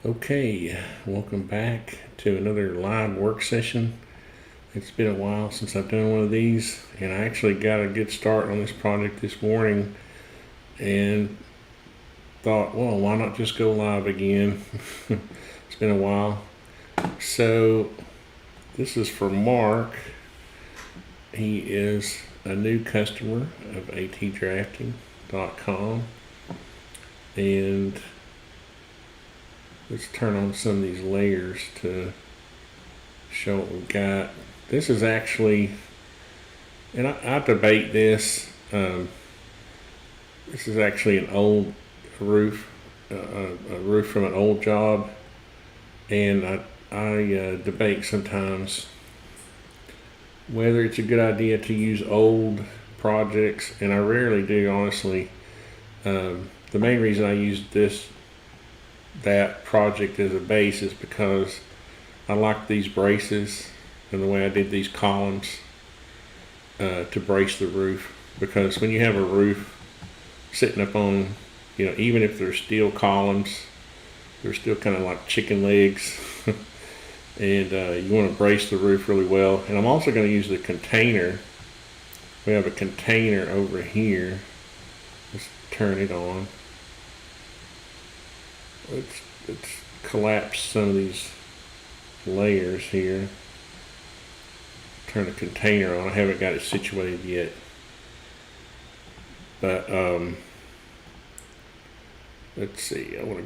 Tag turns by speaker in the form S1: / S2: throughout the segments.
S1: Okay, welcome back to another live work session. It's been a while since I've done one of these, and I actually got a good start on this project this morning and thought, well, why not just go live again? It's been a while. So this is for Mark. He is a new customer of atdrafting.com, and let's turn on some of these layers to show what we've got. This is actually, and I debate this. This is actually an old roof, a roof from an old job, and I debate sometimes whether it's a good idea to use old projects, and I rarely do, honestly. The main reason I use that project as a base is because I like these braces and the way I did these columns to brace the roof, because when you have a roof sitting up on, even if they're steel columns, they're still kind of like chicken legs and you want to brace the roof really well. And I'm also going to use the container. We have a container over here. Let's turn it on. Let's collapse some of these layers here. Turn the container on. I haven't got it situated yet, but let's see. I didn't want to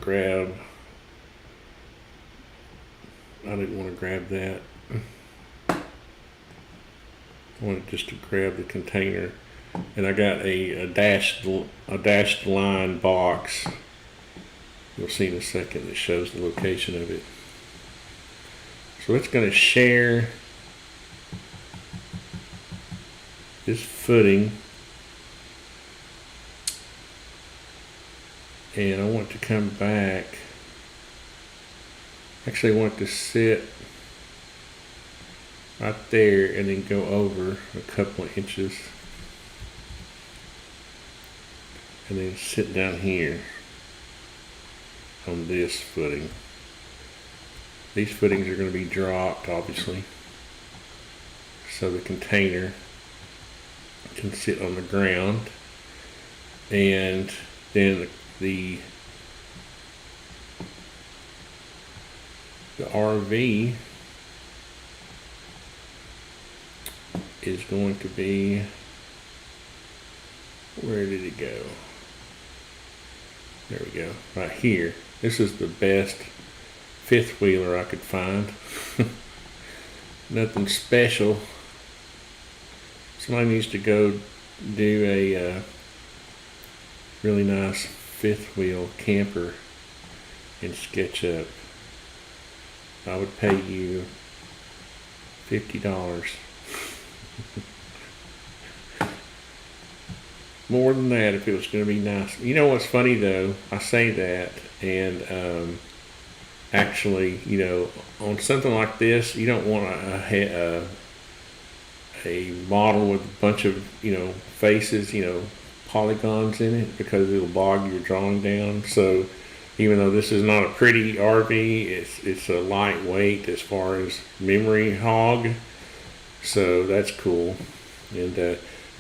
S1: grab that. I wanted just to grab the container, and I got a dashed line box. You'll see in a second that shows the location of it. So it's going to share this footing, and I want to come back. Actually, I want to sit right there and then go over a couple of inches and then sit down here on this footing. These footings are going to be dropped, obviously, so the container can sit on the ground, and then the RV is going to be, where did it go? There we go, right here. This is the best fifth wheeler I could find. Nothing special. Somebody needs to go do a really nice fifth wheel camper in SketchUp. I would pay you $50. More than that if it was going to be nice. You know what's funny though? I say that, and actually, on something like this, you don't want a model with a bunch of, faces, polygons in it, because it'll bog your drawing down. So even though this is not a pretty RV, it's a lightweight as far as memory hog. So that's cool. And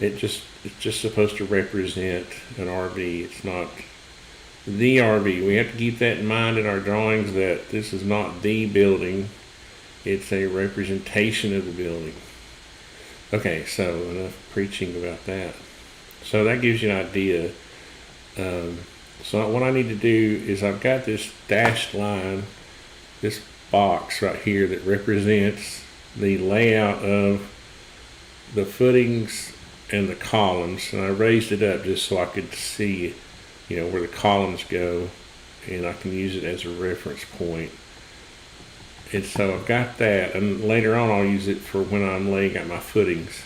S1: it's just supposed to represent an RV. It's not the RV. We have to keep that in mind in our drawings, that this is not the building. It's a representation of the building. Okay, so enough preaching about that. So that gives you an idea. So what I need to do is, I've got this dashed line, this box right here that represents the layout of the footings and the columns, and I raised it up just so I could see, where the columns go, and I can use it as a reference point. And so I've got that, and later on I'll use it for when I'm laying out my footings,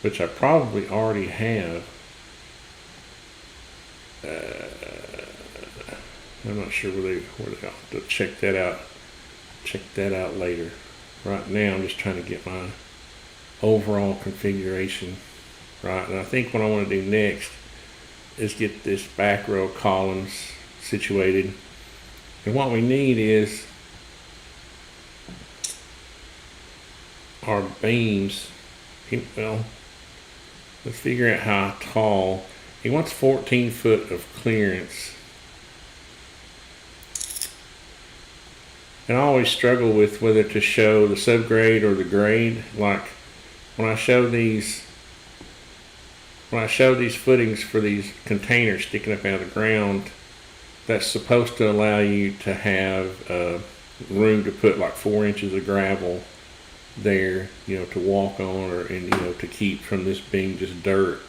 S1: which I probably already have. I'm not sure where they I'll have to check that out. Check that out later. Right now I'm just trying to get my overall configuration right, and I think what I want to do next is get this back row columns situated, And what we need is our beams. Well, let's figure out how tall. He wants 14 foot of clearance. And I always struggle with whether to show the subgrade or the grade. Like when I show these footings for these containers sticking up out of the ground, that's supposed to allow you to have room to put like 4 inches of gravel there, to walk on, or to keep from this being just dirt,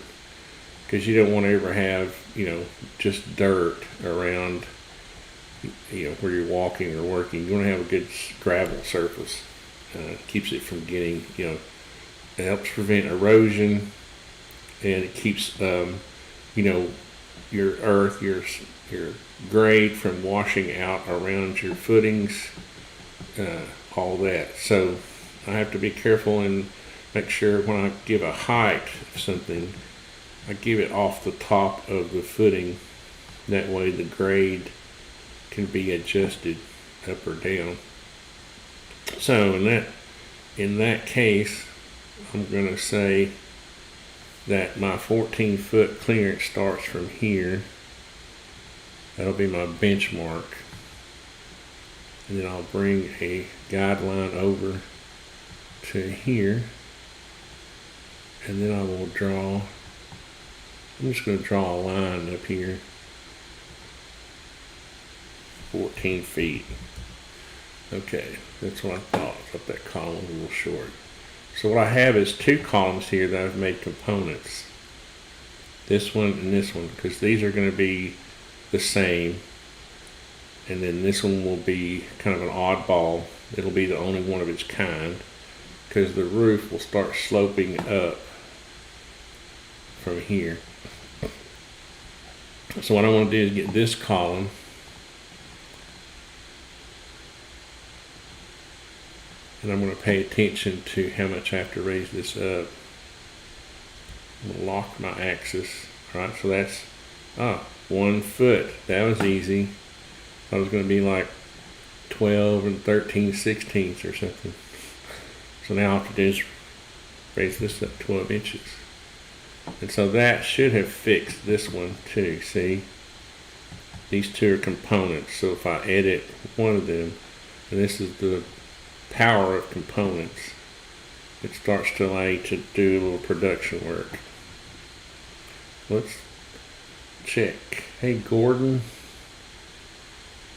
S1: because you don't want to ever have just dirt around where you're walking or working. You want to have a good gravel surface. Keeps it from getting it helps prevent erosion, and it keeps your earth, your grade from washing out around your footings, all that. So I have to be careful and make sure when I give a height of something, I give it off the top of the footing. That way the grade can be adjusted up or down. So in that case, I'm going to say that my 14 foot clearance starts from here. That'll be my benchmark. And then I'll bring a guideline over to here. And then I will draw, I'm just going to draw a line up here. 14 feet. Okay, that's what I thought. I thought that column was a little short. So what I have is 2 columns here that I've made components. This one and this one, because these are going to be the same. And then this one will be kind of an oddball. It'll be the only one of its kind, because the roof will start sloping up from here. So what I want to do is get this column, and I'm going to pay attention to how much I have to raise this up. I'm going to lock my axis. Alright, so that's 1 foot. That was easy. I was going to be like 12 and 13/16 or something. So now all I have to do is raise this up 12 inches. And so that should have fixed this one too. See? These 2 are components. So if I edit one of them, and this is the power of components, it starts to allow you to do a little production work. Let's check. Hey Gordon,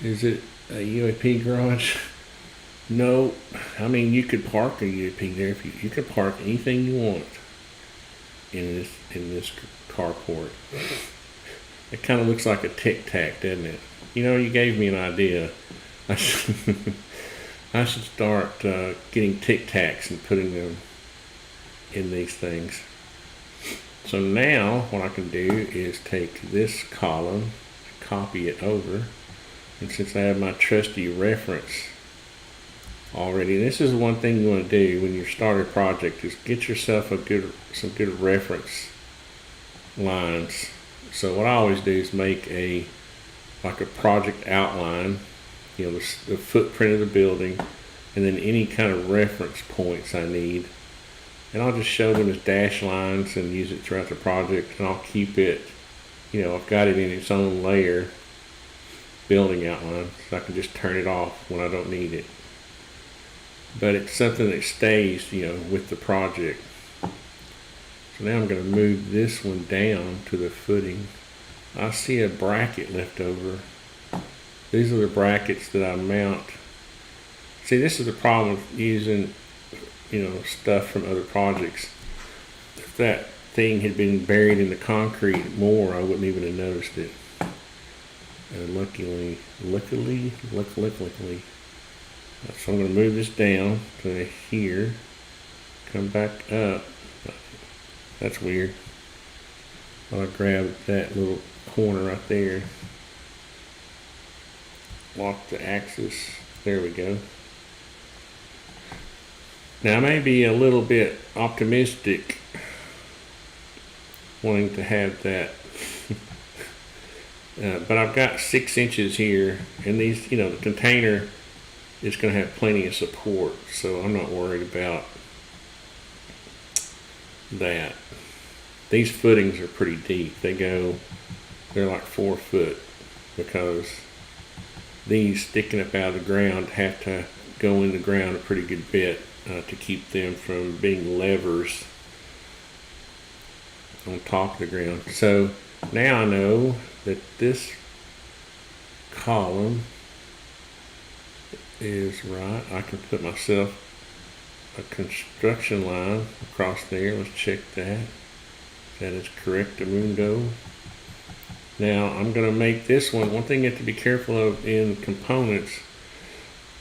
S1: is it a UAP garage? No, I mean you could park a UAP there if you could park anything you want in this carport. It kind of looks like a Tic Tac, doesn't it? You gave me an idea. I should start getting Tic Tacs and putting them in these things. So now what I can do is take this column, copy it over, and since I have my trusty reference already, this is one thing you want to do when you start a project, is get yourself some good reference lines. So what I always do is make a project outline, the footprint of the building, and then any kind of reference points I need. And I'll just show them as dash lines and use it throughout the project, and I'll keep it, I've got it in its own layer, building outline, so I can just turn it off when I don't need it. But it's something that stays, with the project. So now I'm going to move this one down to the footing. I see a bracket left over. These are the brackets that I mount. See, this is the problem with using, stuff from other projects. If that thing had been buried in the concrete more, I wouldn't even have noticed it. And luckily. So I'm going to move this down to here. Come back up. That's weird. I'll grab that little corner right there. Lock the axis. There we go. Now I may be a little bit optimistic wanting to have that But I've got 6 inches here, and these, the container is going to have plenty of support, so I'm not worried about that. These footings are pretty deep. They're like 4 foot, because these sticking up out of the ground have to go in the ground a pretty good bit to keep them from being levers on top of the ground. So now I know that this column is right. I can put myself a construction line across there. Let's check that. That is correctamundo. Now I'm going to make this one thing you have to be careful of in components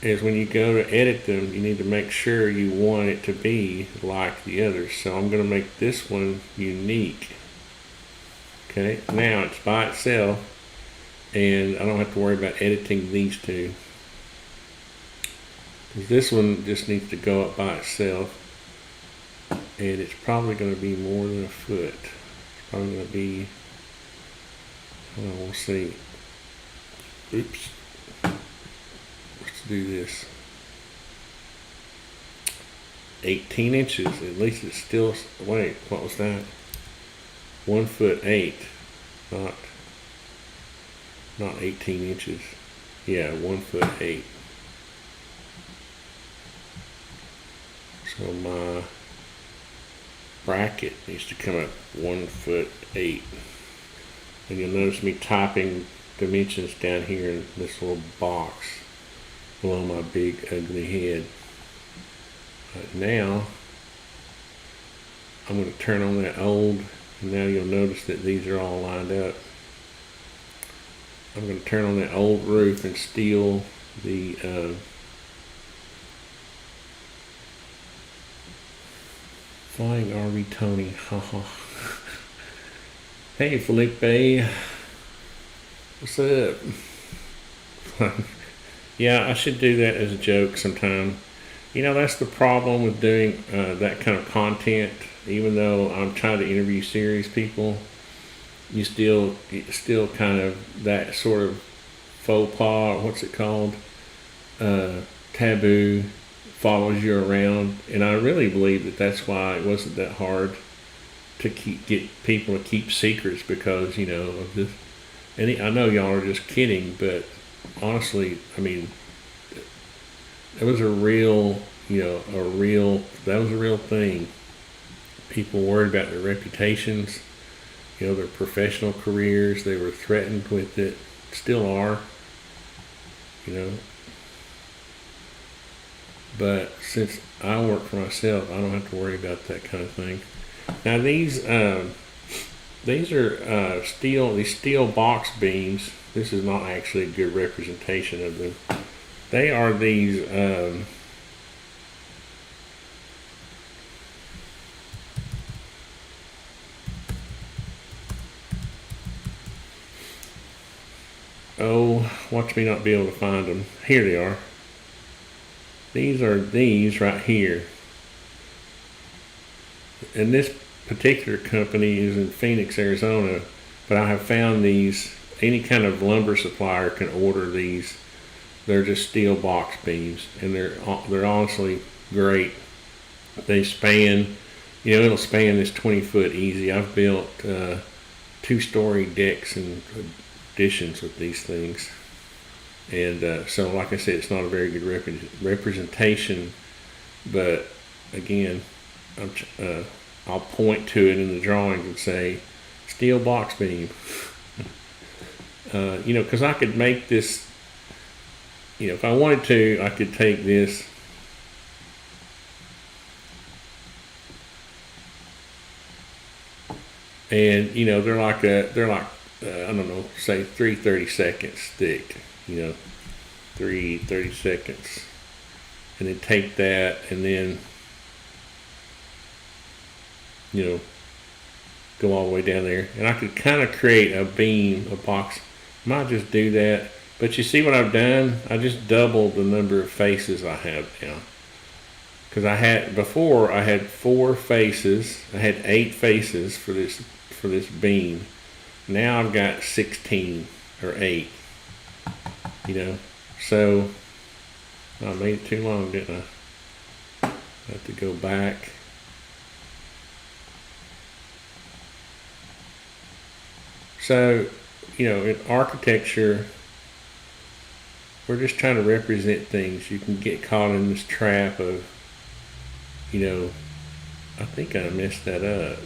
S1: is when you go to edit them, you need to make sure you want it to be like the others. So I'm going to make this one unique. Okay, now it's by itself, and I don't have to worry about editing these two. Because this one just needs to go up by itself, and it's probably going to be more than a foot. It's probably going to be, we'll see. Oops. Let's do this. 18 inches. At least it's still, wait, what was that? 1 foot 8. Not 18 inches. Yeah, 1 foot 8. So my bracket needs to come up 1 foot 8. And you'll notice me typing dimensions down here in this little box below my big ugly head. But now I'm going to turn on that old, and now you'll notice that these are all lined up. I'm going to turn on that old roof and steal the Flying ArtisanTony. Haha. Hey Felipe, what's up? Yeah, I should do that as a joke sometime. That's the problem with doing that kind of content. Even though I'm trying to interview serious people, you still kind of that sort of faux pas, what's it called? Taboo follows you around, and I really believe that that's why it wasn't that hard to get people to keep secrets, because of this. And I know y'all are just kidding, but honestly, I mean, it was a real, that was a real thing. People worried about their reputations, their professional careers. They were threatened with it, still are, But since I work for myself, I don't have to worry about that kind of thing. Now these are these steel box beams. This is not actually a good representation of them. They are these watch me not be able to find them. Here they are. These are these right here. And this particular company is in Phoenix, Arizona, but I have found these, any kind of lumber supplier can order these. They're just steel box beams, and they're honestly great. They span, it'll span this 20 foot easy. I've built 2-story decks and additions with these things. And so, like I said, it's not a very good representation, but again, I'll point to it in the drawings and say, steel box beam. Because I could make this, if I wanted to, I could take this and, they're like I don't know, say 3 30-second stick. 3 30 seconds, and then take that and then go all the way down there, and I could kind of create a beam, a box. Might just do that, but you see what I've done? I just doubled the number of faces I have now, because I had 4 faces. I had 8 faces for this beam. Now I've got 16. or 8. You know, so I made it too long, didn't I? I have to go back. So, you know, in architecture, we're just trying to represent things. You can get caught in this trap of, you know, I think I messed that up.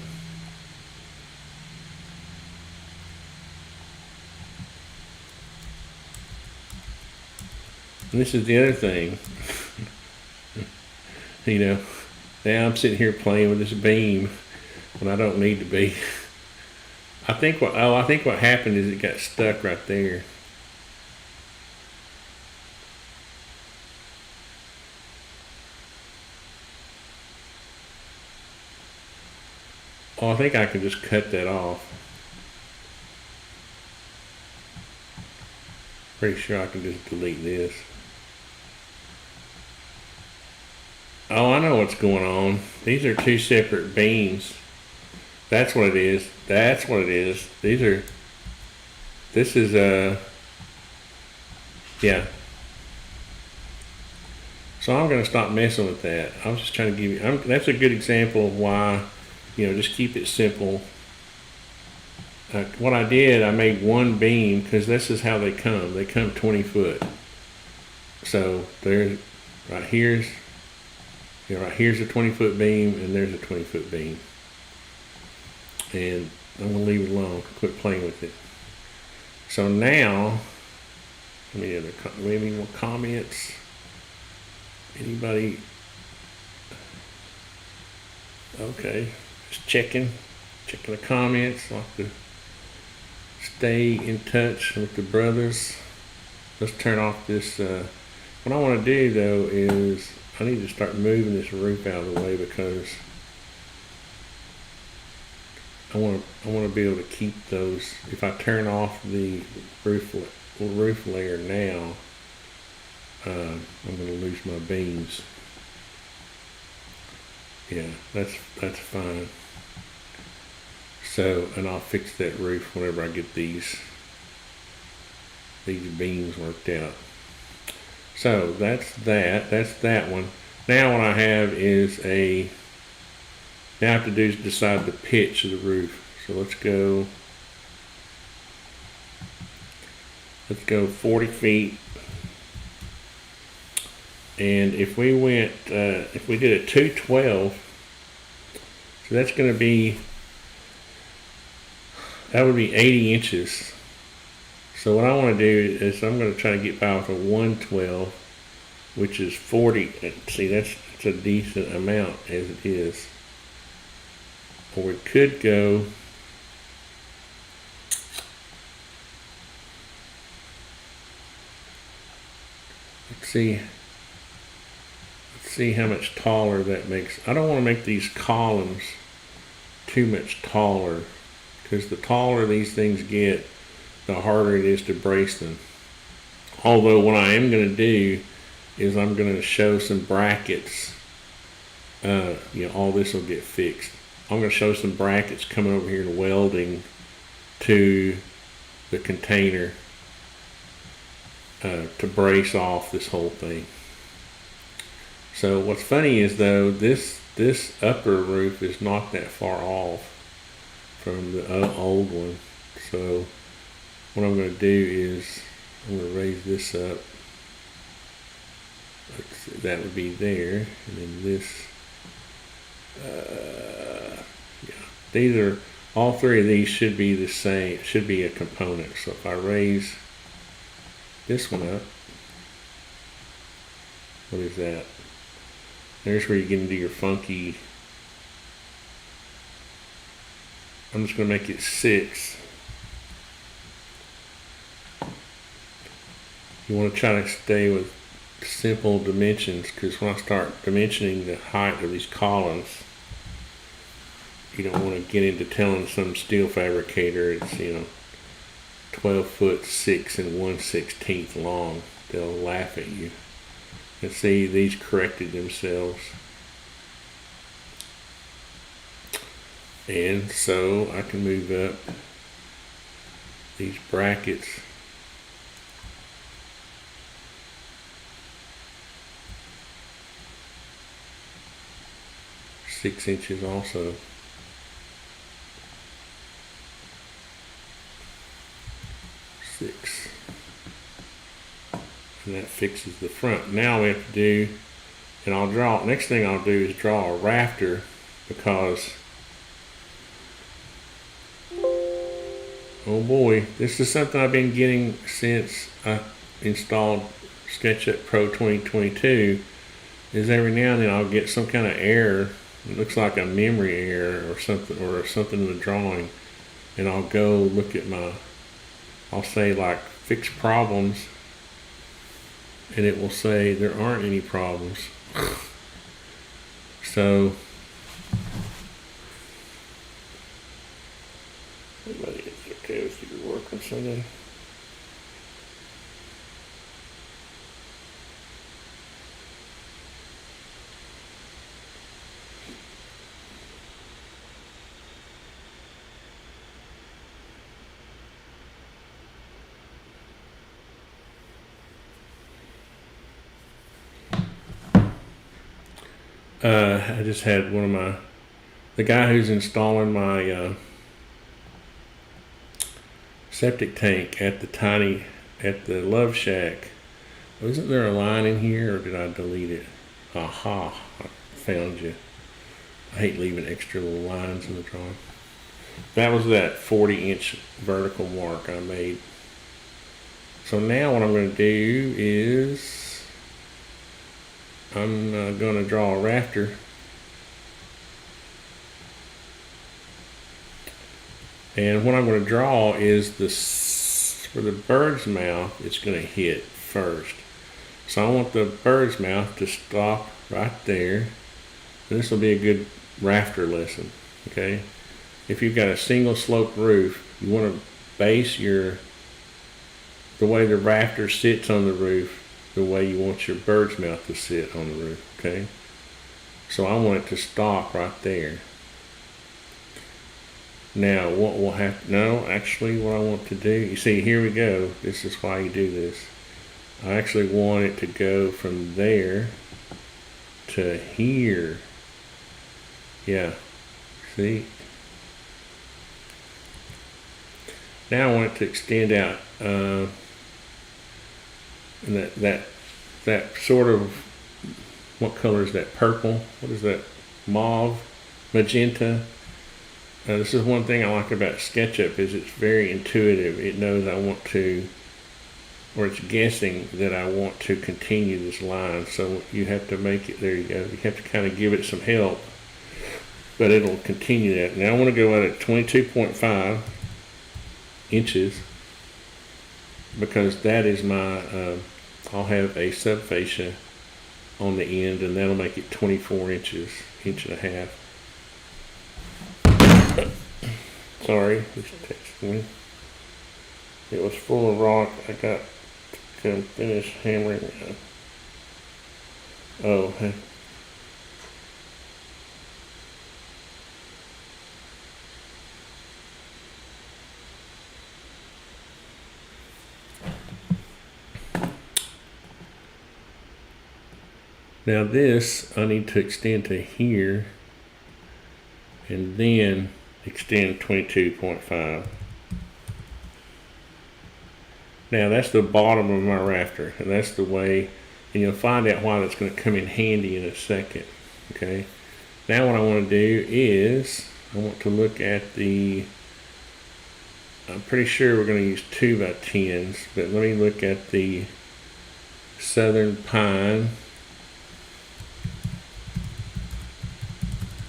S1: And this is the other thing. You know, now I'm sitting here playing with this beam when I don't need to be. I think what happened is it got stuck right there. Oh, I think I can just cut that off. Pretty sure I can just delete this. Oh, I know what's going on. These are 2 separate beams. That's what it is. That's what it is. This is yeah. So I'm going to stop messing with that. I was just trying to give you, that's a good example of why, you know, just keep it simple. What I did, I made 1 beam because this is how they come. They come 20 foot. So there's, right here's a 20-foot beam, and there's a 20-foot beam. And I'm going to leave it alone. Quit playing with it. So now, any more comments? Anybody? Okay, just checking the comments. Like to stay in touch with the brothers. Let's turn off this. What I want to do though is I need to start moving this roof out of the way because I want to be able to keep those. If I turn off the roof layer now, I'm going to lose my beams. Yeah, that's fine. So, and I'll fix that roof whenever I get these beams worked out. So that's that one. Now what I have is now I have to do is decide the pitch of the roof. So let's go 40 feet. And if we went, if we did a 212, so that's going to be, that would be 80 inches. So what I want to do is I'm going to try to get by with a 112, which is 40. See, that's a decent amount as it is. Or we could go, let's see how much taller that makes. I don't want to make these columns too much taller, because the taller these things get, the harder it is to brace them. Although what I am going to do is I'm going to show some brackets. You know, all this will get fixed. I'm going to show some brackets coming over here and welding to the container to brace off this whole thing. So what's funny is though, this upper roof is not that far off from the old one. So what I'm going to do is I'm going to raise this up. Let's see, that would be there, and then this. Yeah, these are, all 3 of these should be the same. Should be a component. So if I raise this one up, what is that? There's where you get into your funky. I'm just going to make it 6. You want to try to stay with simple dimensions, because when I start dimensioning the height of these columns, you don't want to get into telling some steel fabricator it's, you know, 12 foot 6 and 1/16 long. They'll laugh at you. And see, these corrected themselves. And so I can move up these brackets 6 inches also. Six. And that fixes the front. Now we have to do, and I'll draw, next thing I'll do is draw a rafter, because, oh boy, this is something I've been getting since I installed SketchUp Pro 2022, is every now and then I'll get some kind of error. It looks like a memory error or something in the drawing, and I'll go look at I'll say like fix problems, and it will say there aren't any problems. So everybody is okay with you working Sunday. I just had the guy who's installing my septic tank at the Love Shack. Wasn't there a line in here, or did I delete it? Aha, I found you. I hate leaving extra little lines in the drawing. That was that 40-inch vertical mark I made. So now what I'm going to do is I'm going to draw a rafter, and what I'm going to draw is for the bird's mouth, it's going to hit first. So I want the bird's mouth to stop right there. This will be a good rafter lesson. Okay, if you've got a single slope roof, you want to base the way the rafter sits on the roof the way you want your bird's mouth to sit on the roof. Okay, so I want it to stop right there. Now what will happen, actually what I want to do, you see, here we go, this is why you do this. I actually want it to go from there to here. Yeah, see? Now I want it to extend out, and that sort of, what color is that? Purple? What is that? Mauve? Magenta? This is one thing I like about SketchUp, is it's very intuitive. It knows I want to, or it's guessing that I want to continue this line. So you have to make it, there you go. You have to kind of give it some help, but it'll continue that. Now I want to go out at 22.5 inches, because that is my, I'll have a subfascia on the end, and that'll make it 24 inches, inch and a half. Sorry, this texted me. It was full of rock. I got to finish hammering it. Oh, hey. Now this, I need to extend to here, and then extend 22.5. Now that's the bottom of my rafter, and that's the way, and you'll find out why that's going to come in handy in a second. Okay, now what I want to do is, I want to look at I'm pretty sure we're going to use 2x10s, but let me look at the Southern Pine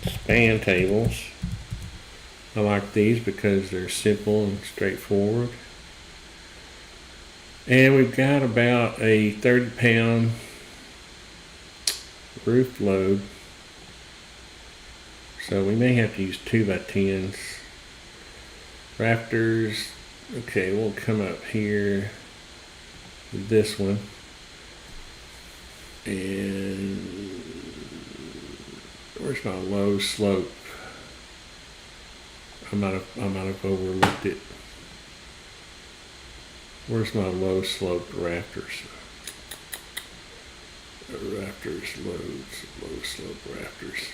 S1: span tables. I like these because they're simple and straightforward. And we've got about a 30-pound roof load. So we may have to use 2x10s. Rafters, okay, we'll come up here with this one. And where's my low slope? I might have overlooked it. Where's my low sloped rafters? Rafters, loads, low slope rafters.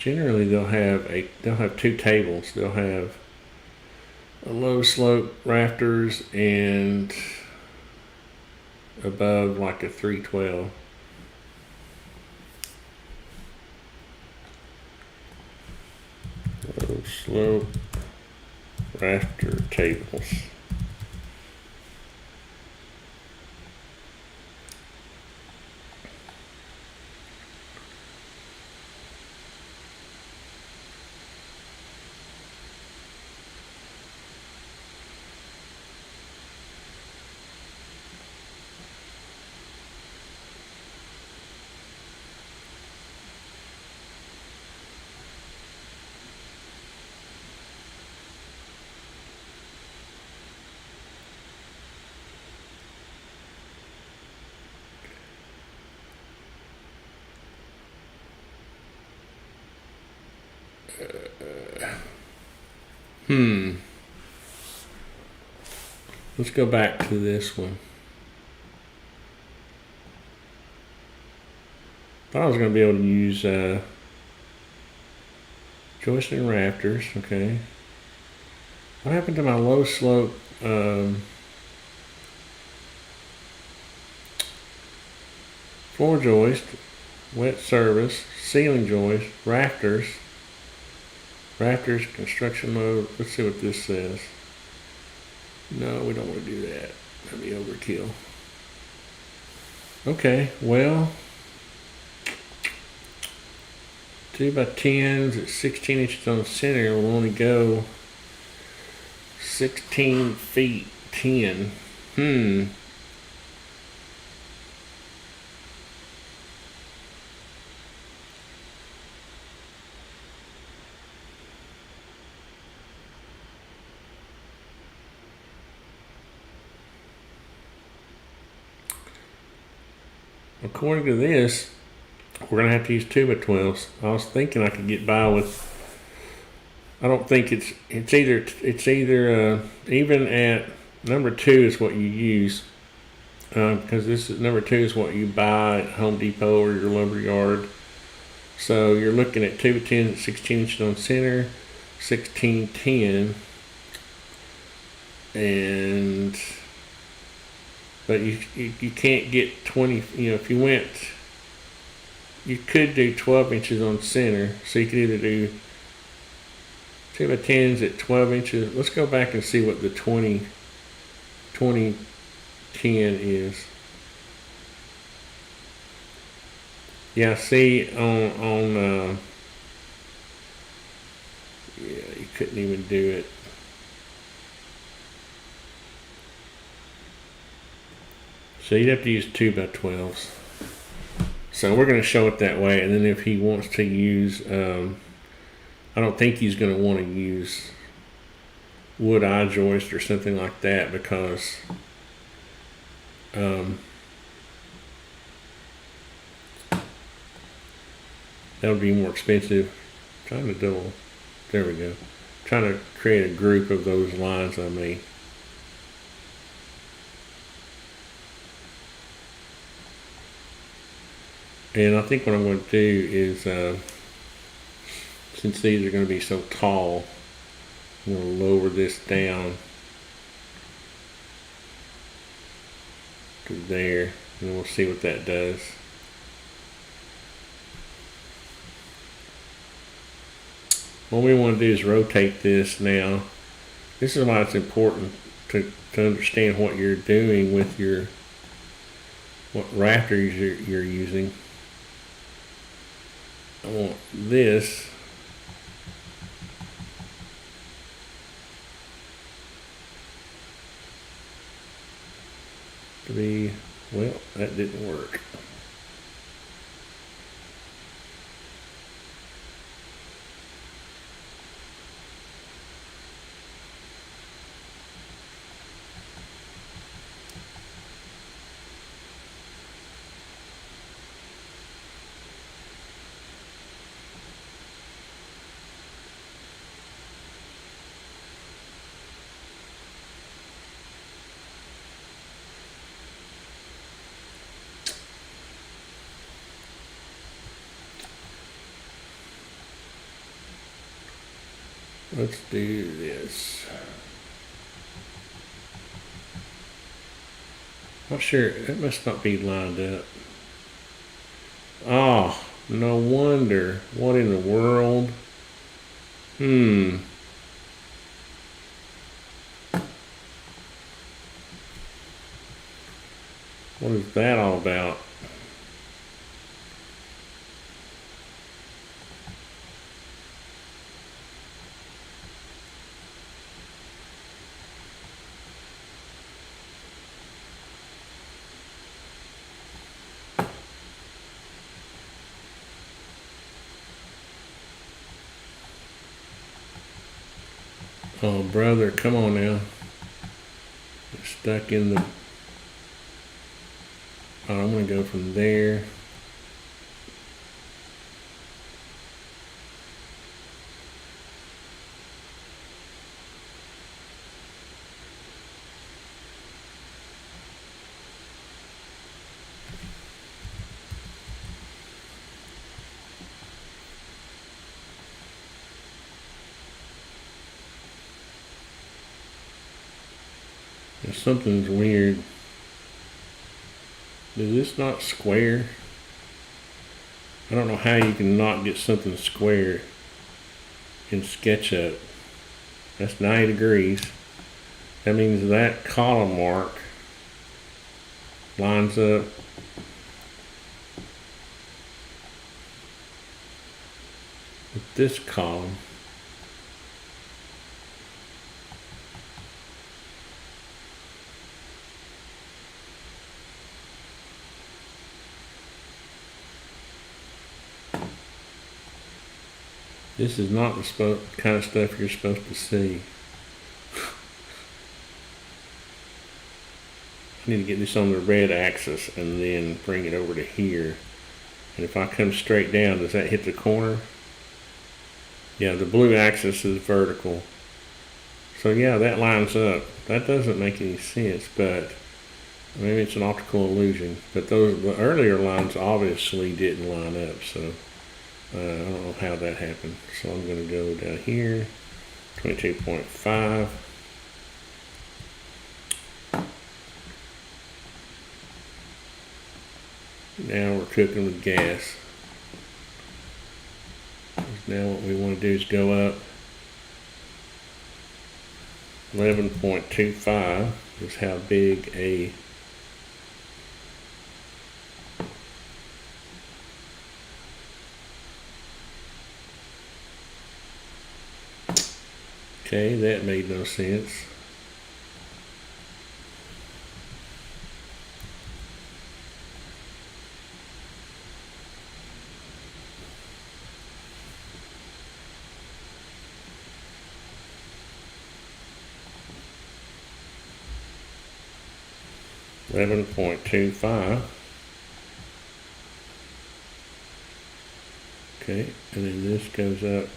S1: generally they'll have two tables. They'll have a low slope rafters and above like a 312. Low slope rafter tables. Let's go back to this one. Thought I was going to be able to use joist and rafters. Okay. What happened to my low slope? Floor joist, wet service, ceiling joist, rafters, construction mode. Let's see what this says. No, we don't want to do that. That'd be overkill. Okay, well, 2x10s at 16 inches on the center will only go 16 feet 10. According to this, we're going to have to use 2x12s. I was thinking I could get by with, I don't think it's either even at number 2 is what you use, because this is number 2 is what you buy at Home Depot or your lumber yard. So you're looking at 2x10s at 16 inches on center, 1610, and but you can't get 20. If you went, you could do 12 inches on center. So you could either do 2x10s at 12 inches. Let's go back and see what the 2010 is. Yeah, see on yeah, you couldn't even do it. So you'd have to use 2x12s. So we're going to show it that way, and then if he wants to use, I don't think he's going to want to use wood eye joist or something like that, because that would be more expensive. Trying to double, there we go. Trying to create a group of those lines I made. And I think what I'm going to do is, since these are going to be so tall, I'm going to lower this down to there, and we'll see what that does. What we want to do is rotate this now. This is why it's important to understand what you're doing with what rafters you're using. I want this to be, well, that didn't work. Let's do this. Not sure, it must not be lined up. Oh, no wonder. What in the world? What is that all about? Oh, brother, come on now. It's stuck in the... Oh, I'm going to go from there. Something's weird. Is this not square? I don't know how you can not get something square in SketchUp. That's 90 degrees. That means that column mark lines up with this column. This is not the kind of stuff you're supposed to see. I need to get this on the red axis and then bring it over to here. And if I come straight down, does that hit the corner? Yeah, the blue axis is vertical. So yeah, that lines up. That doesn't make any sense, but maybe it's an optical illusion. But the earlier lines obviously didn't line up, so I don't know how that happened. So I'm going to go down here, 22.5. Now we're cooking with gas. Now what we want to do is go up 11.25 is how big a okay, that made no sense. $11.25. Okay, and then this goes up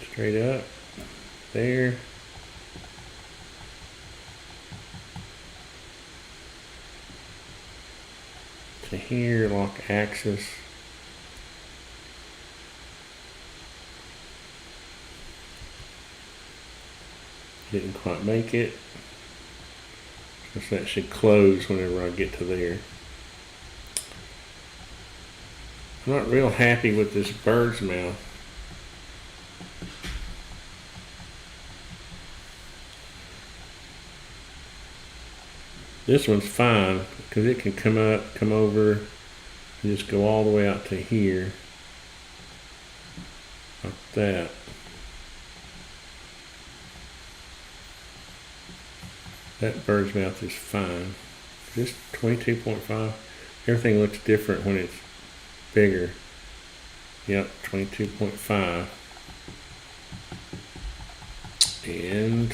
S1: straight up there. To here, lock axis. Didn't quite make it. So that should close whenever I get to there. I'm not real happy with this bird's mouth. This one's fine because it can come up, come over, and just go all the way out to here. Like that. That bird's mouth is fine. This 22.5. Everything looks different when it's bigger. Yep, 22.5. And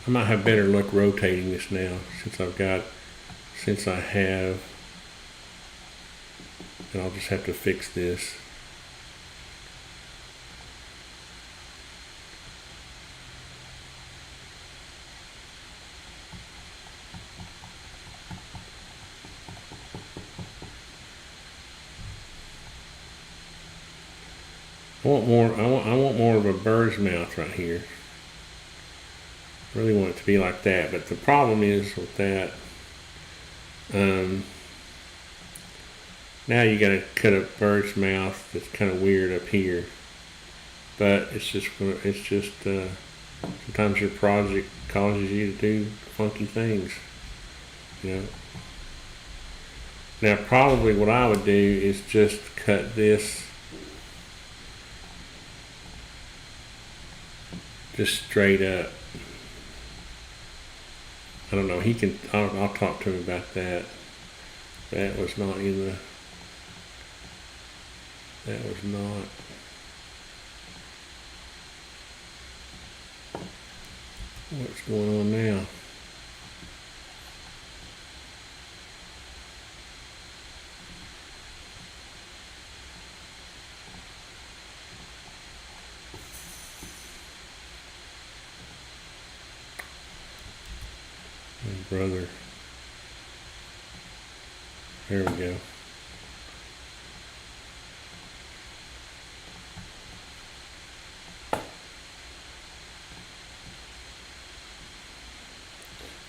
S1: I might have better luck rotating this now since I have, and I'll just have to fix this. I want more. I want more of a bird's mouth right here. Really want it to be like that, but the problem is with that. Now you got to cut a bird's mouth that's kind of weird up here, but it's just sometimes your project causes you to do funky things, you know. Now probably what I would do is just cut this just straight up. I don't know. I'll talk to him about that. That was not in the. That was not. What's going on now? Oh, brother. There we go.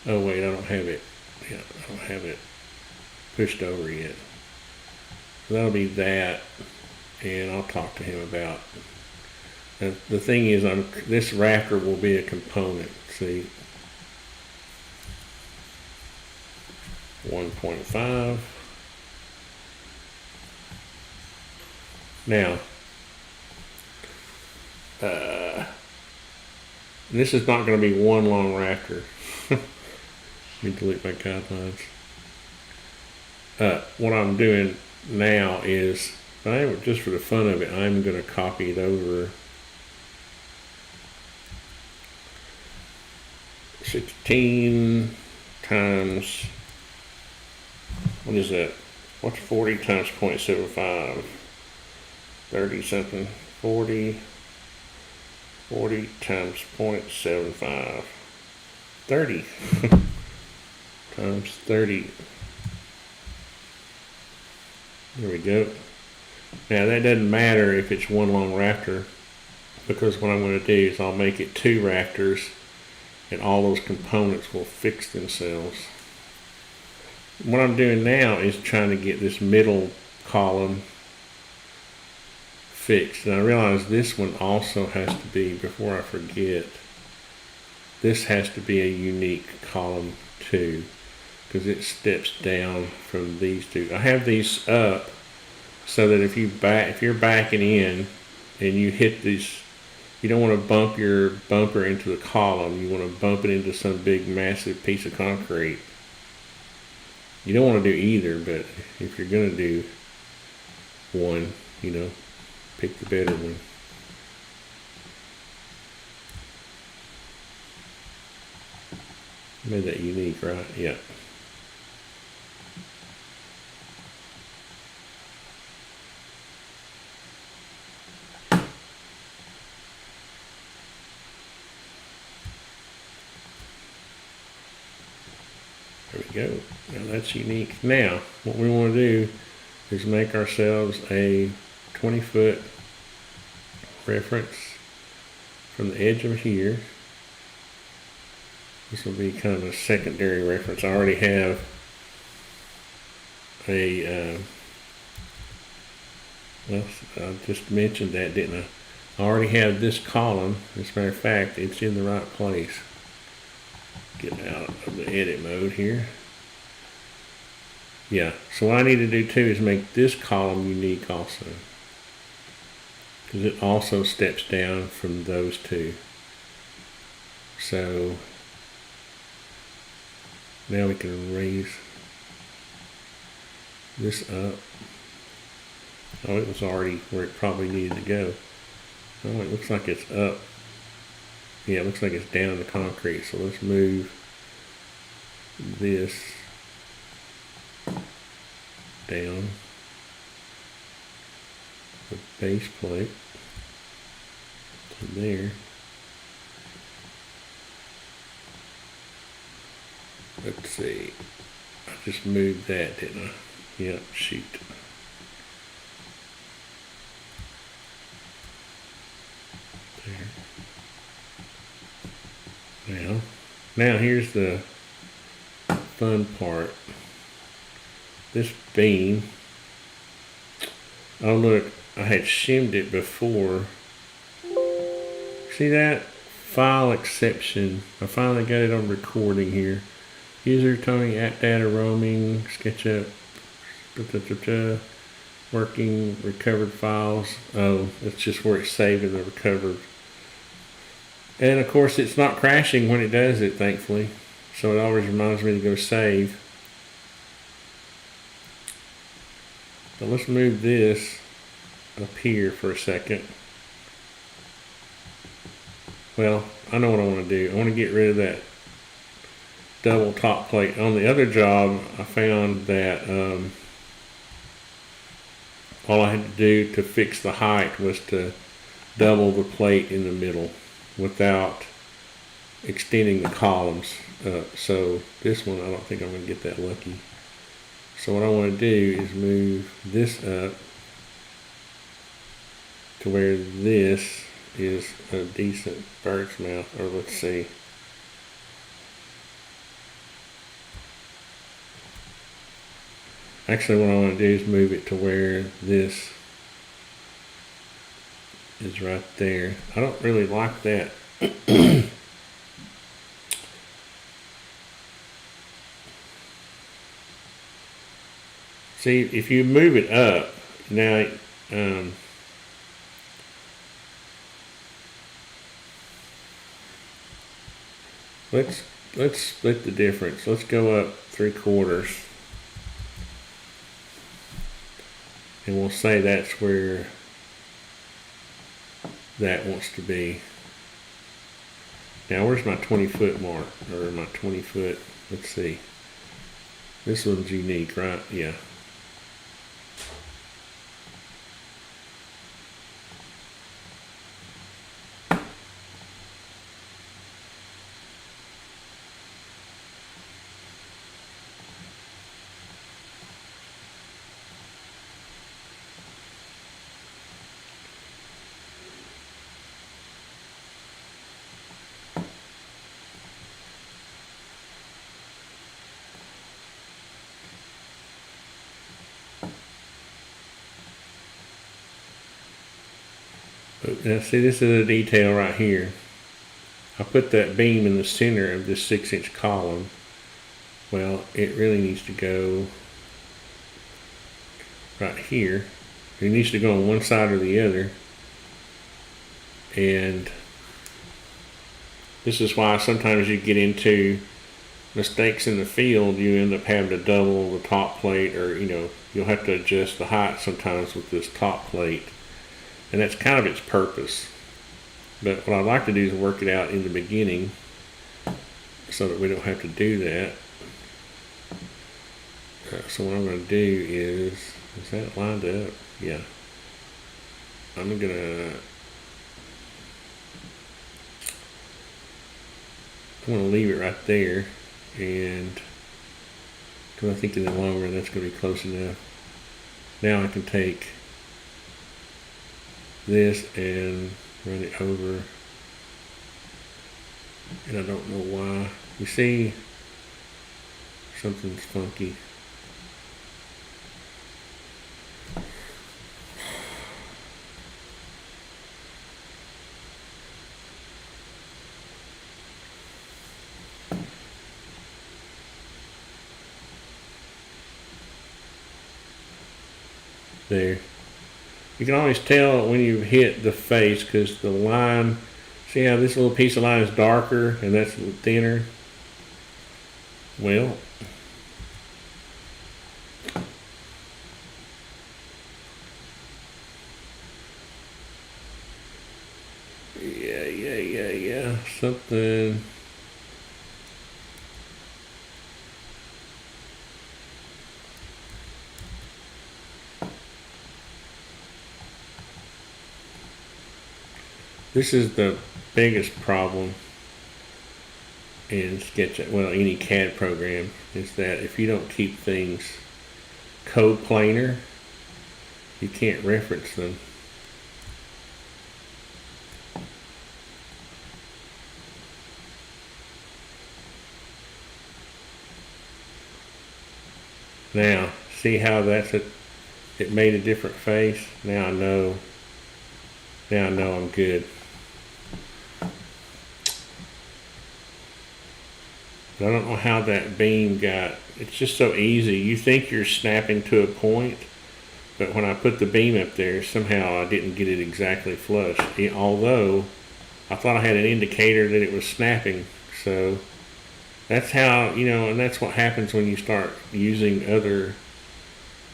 S1: Oh wait, I don't have it. Yeah, I don't have it pushed over yet. So that'll be that, and I'll talk to him about. The thing is, this rafter will be a component. See, 1.5. Now, this is not going to be one long rafter. Let me delete my guidelines. What I'm doing now is, just for the fun of it, I'm going to copy it over 16 times, what is that? What's 40 times 0.75? 30 something. 40 times 0.75. 30 times 30. There we go. Now that doesn't matter if it's one long rafter, because what I'm going to do is I'll make it two rafters and all those components will fix themselves. What I'm doing now is trying to get this middle column fixed. And I realize this one also has to be, before I forget, this has to be a unique column too, because it steps down from these two. I have these up so that if you're backing in and you hit these, you don't want to bump your bumper into the column. You want to bump it into some big massive piece of concrete. You don't want to do either, but if you're going to do one, pick the better one. Made that unique, right? Yeah. There we go. Now that's unique. Now, what we want to do is make ourselves a 20-foot reference from the edge of here. This will be kind of a secondary reference. I already have a, well, I just mentioned that, didn't I? I already have this column. As a matter of fact, it's in the right place. Get out of the edit mode here. Yeah, so what I need to do too is make this column unique also, because it also steps down from those two. So now we can raise this up. Oh, it was already where it probably needed to go. Oh, it looks like it's up. Yeah, it looks like it's down the concrete. So let's move this down the base plate to there. Let's see. I just moved that, didn't I? Yep, shoot. Now here's the fun part. This beam, oh look, I had shimmed it before. See that? File exception. I finally got it on recording here. User Tony at data roaming, SketchUp, working, recovered files. Oh, that's just where it's saved in the recovered. And of course it's not crashing when it does it, thankfully. So it always reminds me to go save. So let's move this up here for a second. Well, I know what I want to do. I want to get rid of that double top plate. On the other job, I found that all I had to do to fix the height was to double the plate in the middle without extending the columns. So this one, I don't think I'm going to get that lucky. So what I want to do is move this up to where this is a decent bird's mouth, or let's see. Actually, what I want to do is move it to where this is right there. I don't really like that. See, if you move it up, now, let's split the difference. Let's go up 3/4. And we'll say that's where that wants to be. Now, where's my 20-foot mark? Or my 20-foot, let's see. This one's unique, right? Yeah. Now see, this is a detail right here. I put that beam in the center of this 6-inch column. Well, it really needs to go right here. It needs to go on one side or the other. And this is why sometimes you get into mistakes in the field. You end up having to double the top plate, or you'll have to adjust the height sometimes with this top plate. And that's kind of its purpose. But what I'd like to do is work it out in the beginning so that we don't have to do that. So what I'm going to do is that lined up? Yeah. I'm going to leave it right there, and because I think in the long run that's going to be close enough. Now I can take this and run it over, and I don't know why. You see, something's funky. There. You can always tell when you've hit the face because the line, see how this little piece of line is darker and that's thinner? Well, yeah, something. This is the biggest problem in SketchUp, well, any CAD program, is that if you don't keep things code planar, you can't reference them. Now, see how it made a different face? Now I know I'm good. But I don't know how that beam it's just so easy. You think you're snapping to a point, but when I put the beam up there, somehow I didn't get it exactly flush. Although I thought I had an indicator that it was snapping. So that's how, and that's what happens when you start using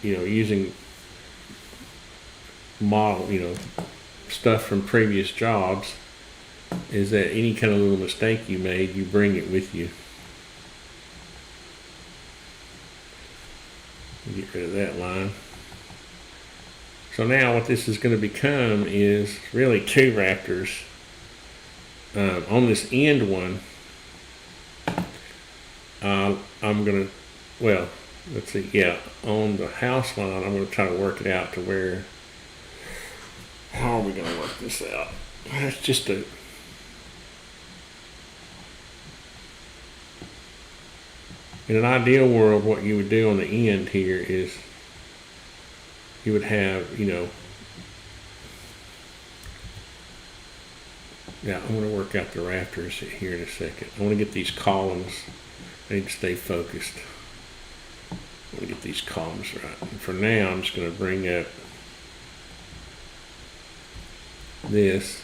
S1: using model, stuff from previous jobs, is that any kind of little mistake you made, you bring it with you. Get rid of that line. So now what this is going to become is really 2 rafters. On this end one, I'm going to, well, let's see, yeah, on the house line, I'm going to try to work it out to where, how are we going to work this out? That's just in an ideal world, what you would do on the end here is you would have, yeah, I'm going to work out the rafters here in a second. I want to get these columns, I need to stay focused. I want to get these columns right. And for now, I'm just going to bring up this.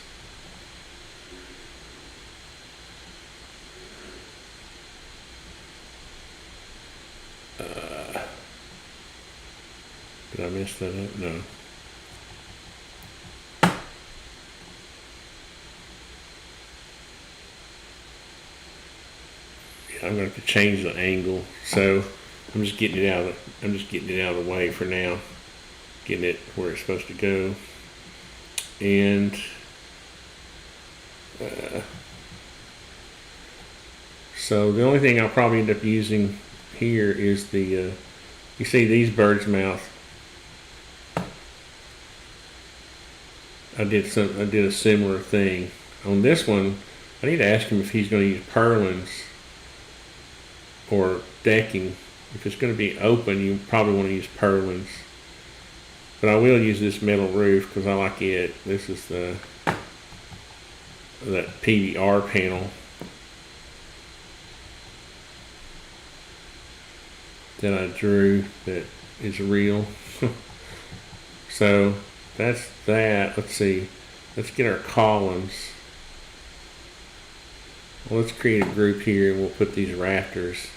S1: Did I mess that up? No. Yeah, I'm going to have to change the angle. So I'm just getting it out of the way for now. Getting it where it's supposed to go. And so the only thing I'll probably end up using here is the you see these bird's mouth. I did a similar thing on this one. I need to ask him if he's going to use purlins or decking. If it's going to be open, you probably want to use purlins. But I will use this metal roof because I like it. This is that PVR panel that I drew that is real. So that's that. Let's see. Let's get our columns. Well, let's create a group here and we'll put these rafters.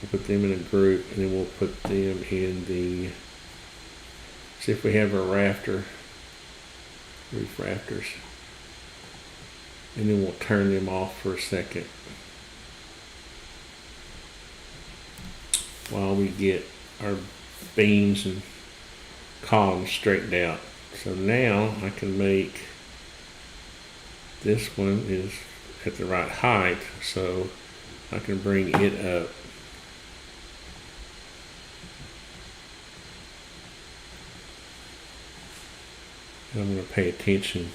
S1: We'll put them in a group and then we'll put them in the, see if we have a rafter, roof rafters. And then we'll turn them off for a second while we get our beams and columns straightened out. So now I can make this one is at the right height, so I can bring it up. And I'm going to pay attention.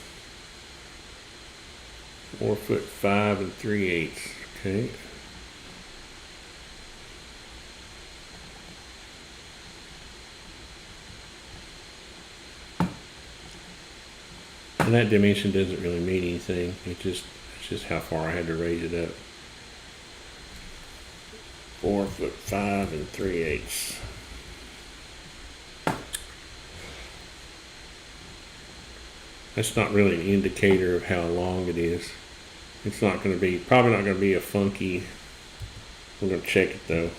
S1: 4'5" 3/8". Okay. And that dimension doesn't really mean anything. It's just how far I had to raise it up. 4'5" 3/8". That's not really an indicator of how long it is. It's not going to be, probably not going to be a funky, we're going to check it though.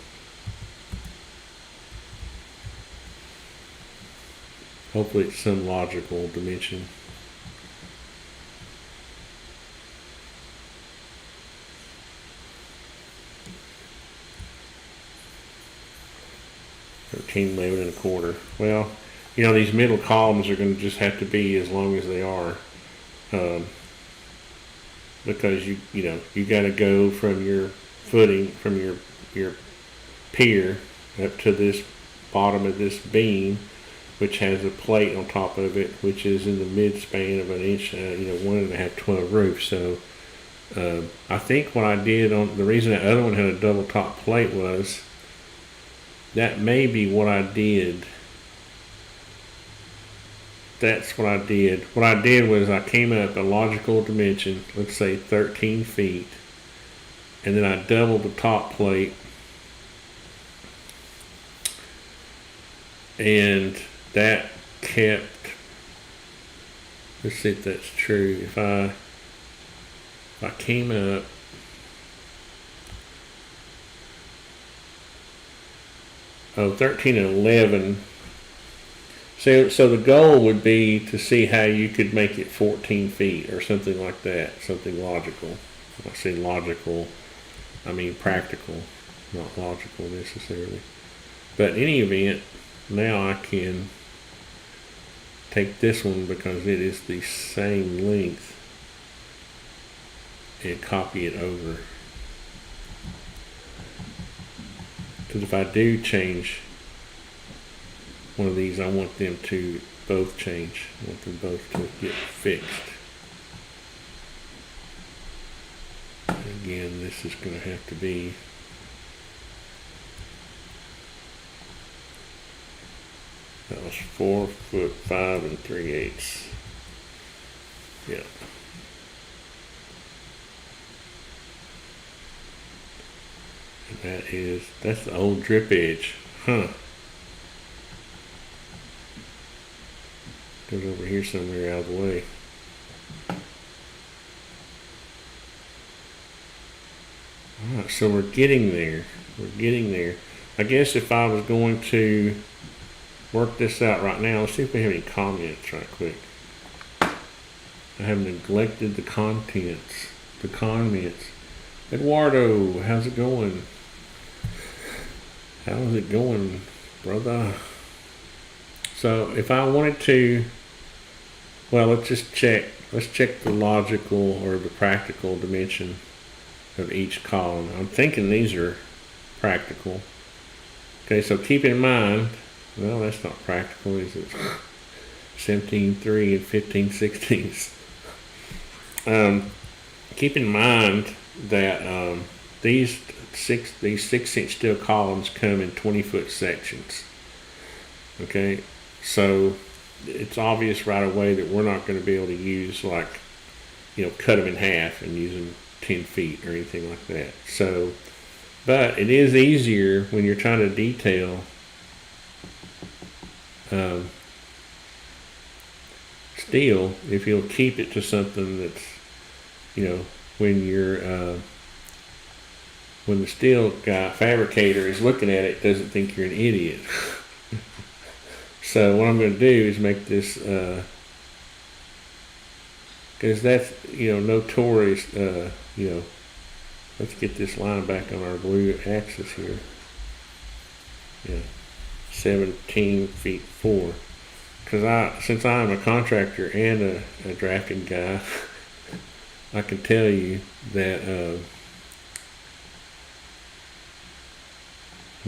S1: Hopefully it's some logical dimension. $13.11 1/4. Well, these middle columns are going to just have to be as long as they are, because you got to go from your footing, from your pier up to this bottom of this beam, which has a plate on top of it, which is in the mid span of an inch, 1.5 12 roof. So I think what I did on the reason that other one had a double top plate was that may be what I did. That's what I did. What I did was I came up a logical dimension, let's say 13 feet, and then I doubled the top plate, and that kept, let's see if that's true. If I came up, oh, 13 and 11. So the goal would be to see how you could make it 14 feet or something like that, something logical. When I say logical, I mean practical, not logical necessarily. But in any event, now I can take this one because it is the same length and copy it over. Because if I do change one of these, I want them to both change. I want them both to get fixed. And again, this is going to have to be that was 4 foot 5 3/8. Yeah. And that's the old drip edge. Huh. Goes over here somewhere out of the way. Alright, so we're getting there. We're getting there. I guess if I was going to work this out right now, let's see if we have any comments right quick. I have neglected the contents. The comments. Eduardo, how's it going? How's it going, brother? So if I wanted to, well, let's just check. Let's check the logical or the practical dimension of each column. I'm thinking these are practical. Okay, so keep in mind, well, that's not practical, is it? 17.3 and 15/16. Keep in mind that these 6-inch steel columns come in 20-foot sections. Okay, so it's obvious right away that we're not going to be able to use, like, cut them in half and use them 10 feet or anything like that. So, but it is easier when you're trying to detail steel if you'll keep it to something that's, when you're when the steel guy fabricator is looking at it, doesn't think you're an idiot. So what I'm going to do is make this, because that's, notorious, let's get this line back on our blue axis here. Yeah, 17 feet 4. Because since I'm a contractor and a drafting guy, I can tell you that, I'm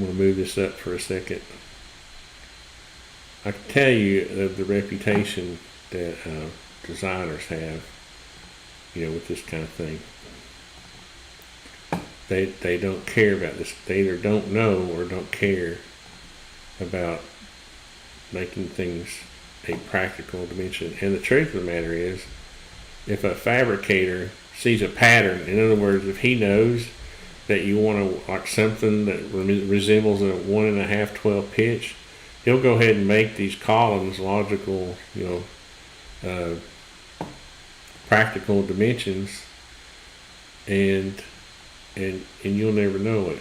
S1: going to move this up for a second. I can tell you of the reputation that designers have, with this kind of thing. They don't care about this. They either don't know or don't care about making things a practical dimension. And the truth of the matter is, if a fabricator sees a pattern, in other words, if he knows that you want to, like, something that resembles a 1.5 12 pitch, he'll go ahead and make these columns logical, practical dimensions, and you'll never know it.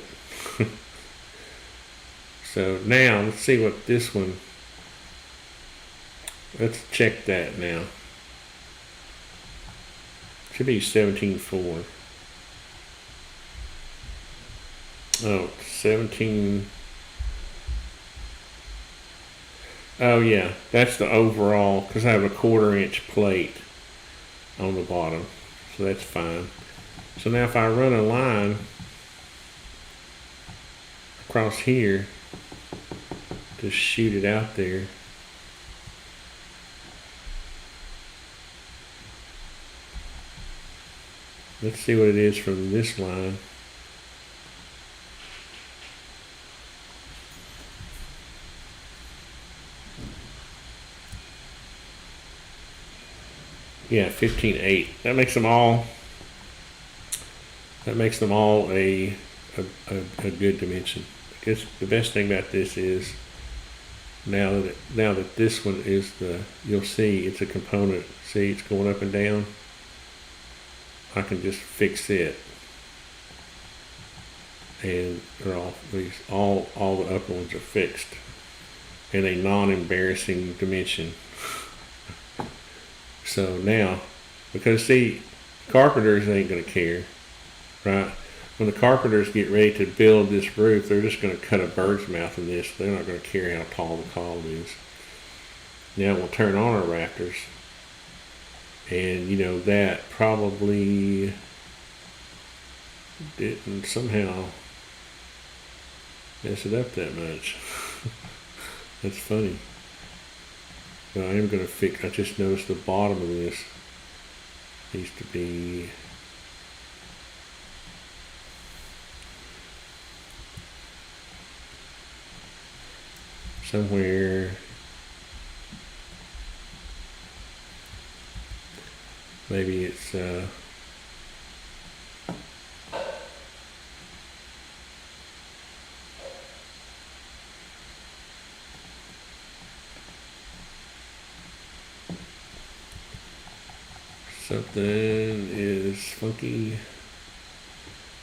S1: So now let's see what this one. Let's check that now. Should be 17.4. Oh, 17. Oh yeah, that's the overall, because I have a 1/4 inch plate on the bottom, so that's fine. So now if I run a line across here, just shoot it out there. Let's see what it is from this line. Yeah, 15.8. That makes them all. That makes them all a good dimension. I guess the best thing about this is now that this one is you'll see it's a component. See, it's going up and down. I can just fix it, and they're all the upper ones are fixed in a non-embarrassing dimension. So now, because see, carpenters ain't gonna care, right? When the carpenters get ready to build this roof, they're just gonna cut a bird's mouth in this. They're not gonna care how tall the column is. Now we'll turn on our rafters, and you know that probably didn't somehow mess it up that much. That's funny. But I am gonna fix. I just noticed the bottom of this needs to be. Somewhere maybe it's something is funky.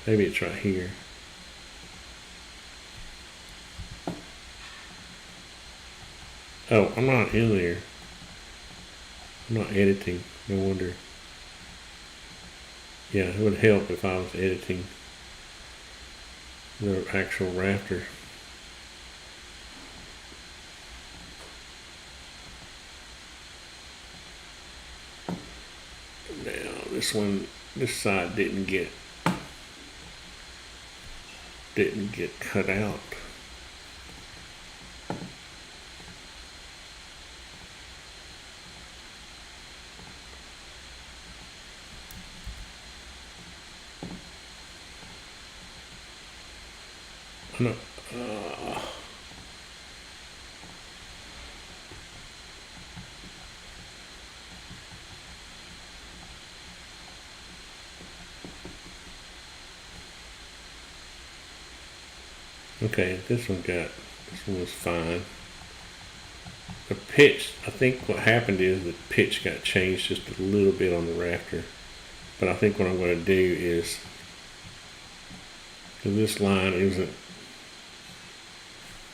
S1: Maybe it's right here. Oh, I'm not in there. I'm not editing. No wonder. Yeah, it would help if I was editing the actual rafter. Now this side didn't get cut out. No. Okay, this one was fine. The pitch, I think what happened is the pitch got changed just a little bit on the rafter. But I think what I'm going to do is, because this line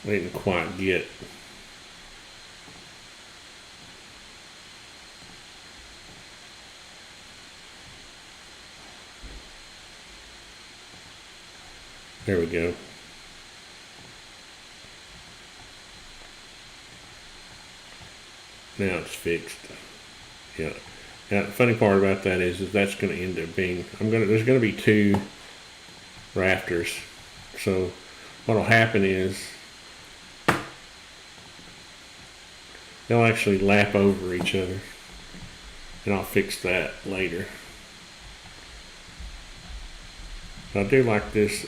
S1: didn't quite get. There we go. Now it's fixed. Yeah. Now the funny part about that is that's going to end up being. There's going to be two rafters. So what'll happen is they'll actually lap over each other, and I'll fix that later. But I do like this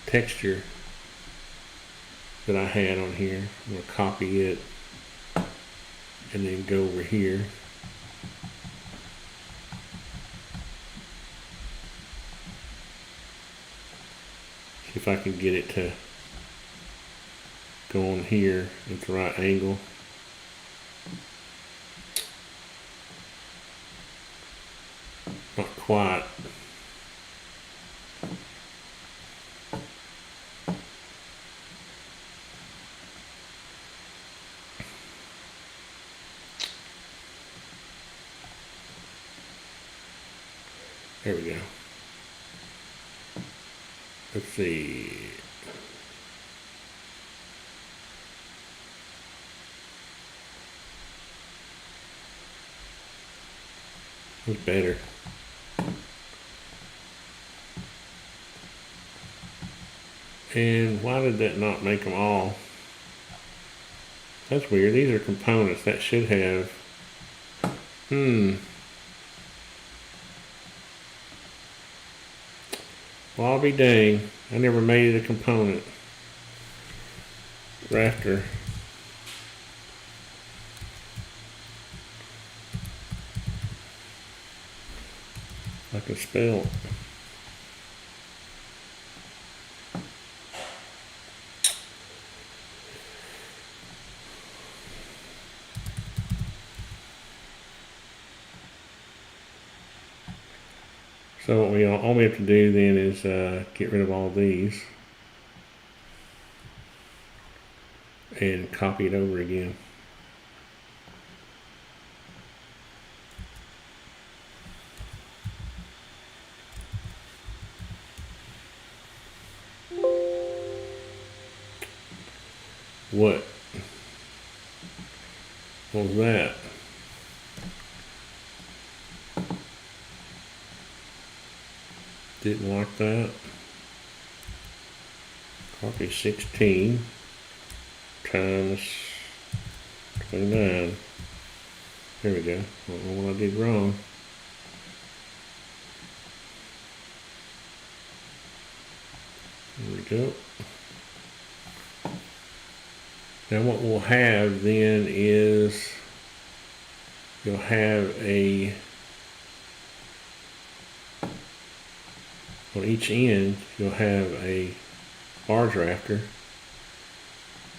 S1: texture that I had on here. I'm going to copy it and then go over here. See if I can get it to go on here at the right angle. Not quite. There we go. Let's see. That's better. And why did that not make them all? That's weird. These are components. That should have. Well, I'll be dang. I never made it a component. Rafter. can spell. So all we have to do then is get rid of all these and copy it over again. What was that? Didn't like that. Copy 16 times 29. There we go. I don't know what I did wrong. There we go. Now what we'll have then is you'll have on each end you'll have a large rafter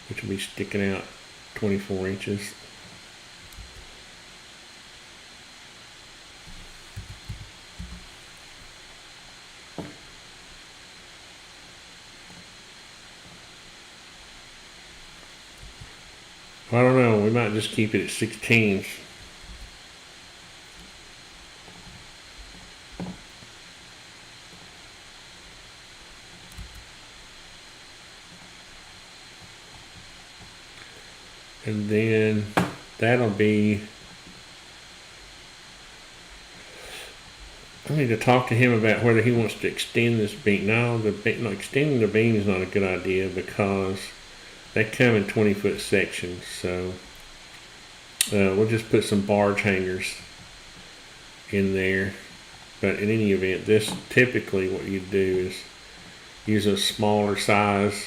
S1: which will be sticking out 24 inches. I don't know, we might just keep it at 16s. And then that'll be, I need to talk to him about whether he wants to extend this beam. No, extending the beam is not a good idea because they come in 20-foot sections. So we'll just put some barge hangers in there. But in any event, this typically what you do is use a smaller size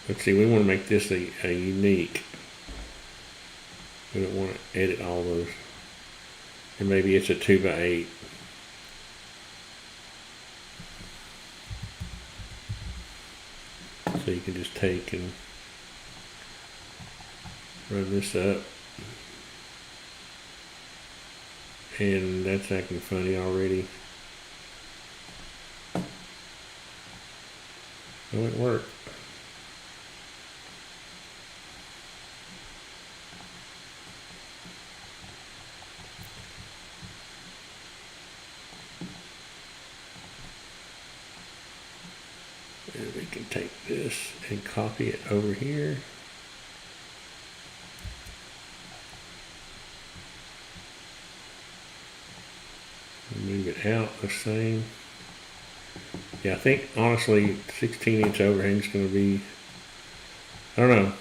S1: let's see, we want to make this a unique. We don't want to edit all those. And maybe it's a 2x8. So you can just take and run this up. And that's acting funny already. Oh, it worked. And we can take this and copy it over here. Move it out the same. Yeah, I think honestly 16-inch overhang is going to be, I don't know.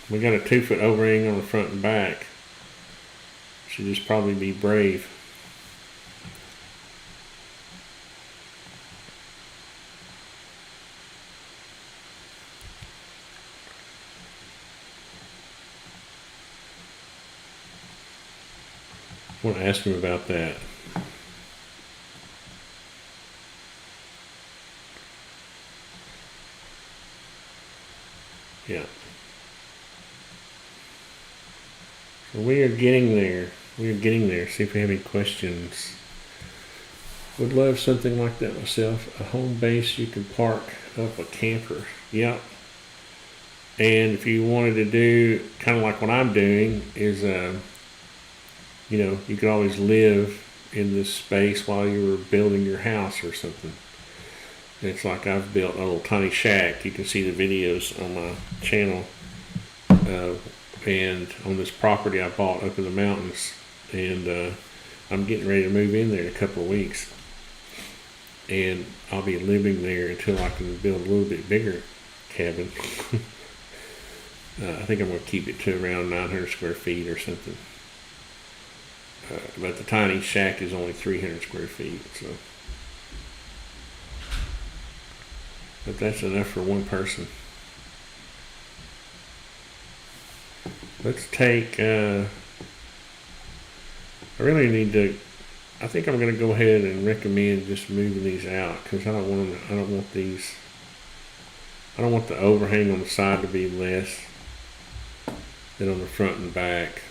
S1: We got a 2-foot overhang on the front and back. Should just probably be brave. I want to ask him about that. Yeah. So we are getting there. We are getting there. See if we have any questions. Would love something like that myself. A home base you can park up a camper. Yep. And if you wanted to do kind of like what I'm doing is, you know, you could always live in this space while you were building your house or something. It's like I've built a little tiny shack. You can see the videos on my channel. And on this property I bought up in the mountains. And I'm getting ready to move in there in a couple of weeks. And I'll be living there until I can build a little bit bigger cabin. I think I'm going to keep it to around 900 square feet or something. But the tiny shack is only 300 square feet. So. But that's enough for one person. Let's take I really need to, I think I'm going to go ahead and recommend just moving these out because I don't want them, I don't want these, I don't want the overhang on the side to be less than on the front and back.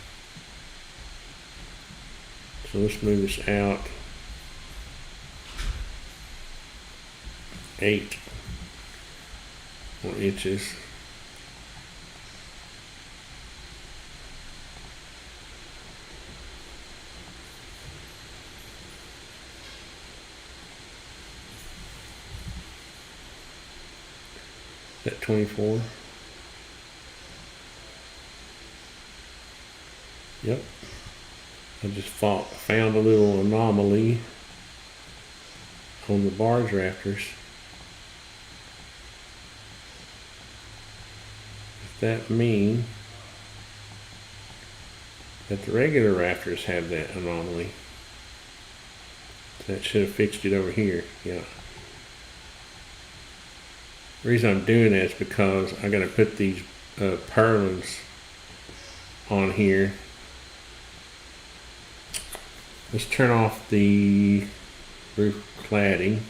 S1: So let's move this out 8 more inches. That 24. Yep. I just found a little anomaly on the barge rafters. Does that mean that the regular rafters have that anomaly? That should have fixed it over here. Yeah. The reason I'm doing that is because I got to put these purlins on here. Let's turn off the roof cladding,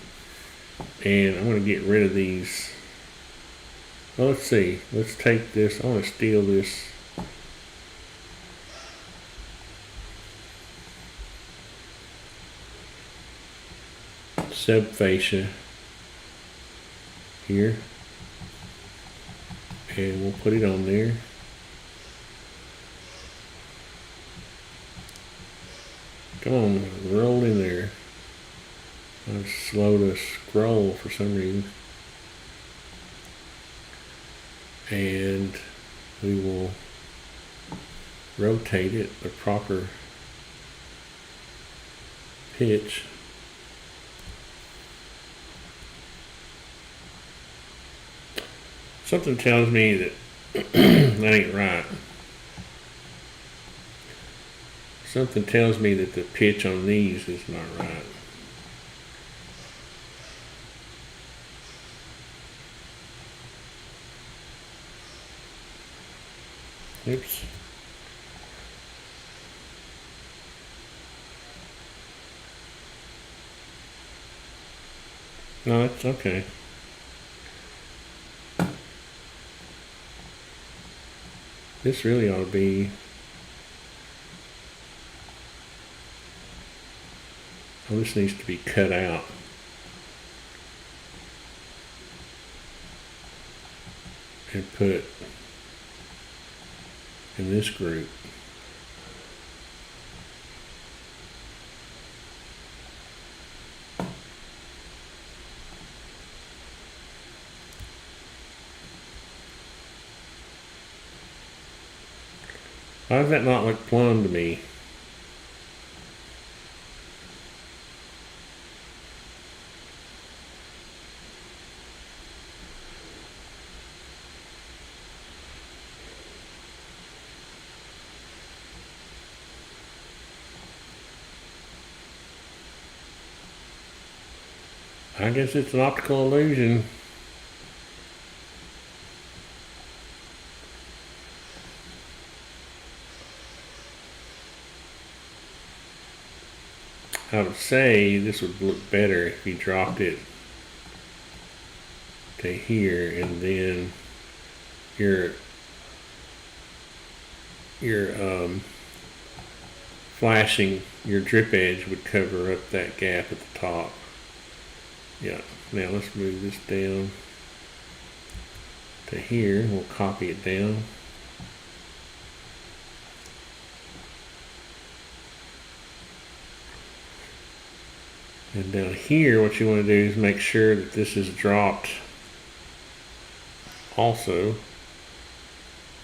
S1: and I'm going to get rid of these. Well, let's see. Let's take this. I want to steal this. Subfascia here, and we'll put it on there. Come on, roll in there. I'm slow to scroll for some reason. And we will rotate it the proper pitch. Something tells me that that ain't right. Something tells me that the pitch on these is not right. Oops. No, it's okay. This really ought to be, oh, this needs to be cut out. And put in this group. Why does that not look plumb to me? I guess it's an optical illusion. I would say this would look better if you dropped it to here, and then your flashing, your drip edge would cover up that gap at the top. Yeah, now let's move this down to here. We'll copy it down. And down here, what you want to do is make sure that this is dropped also,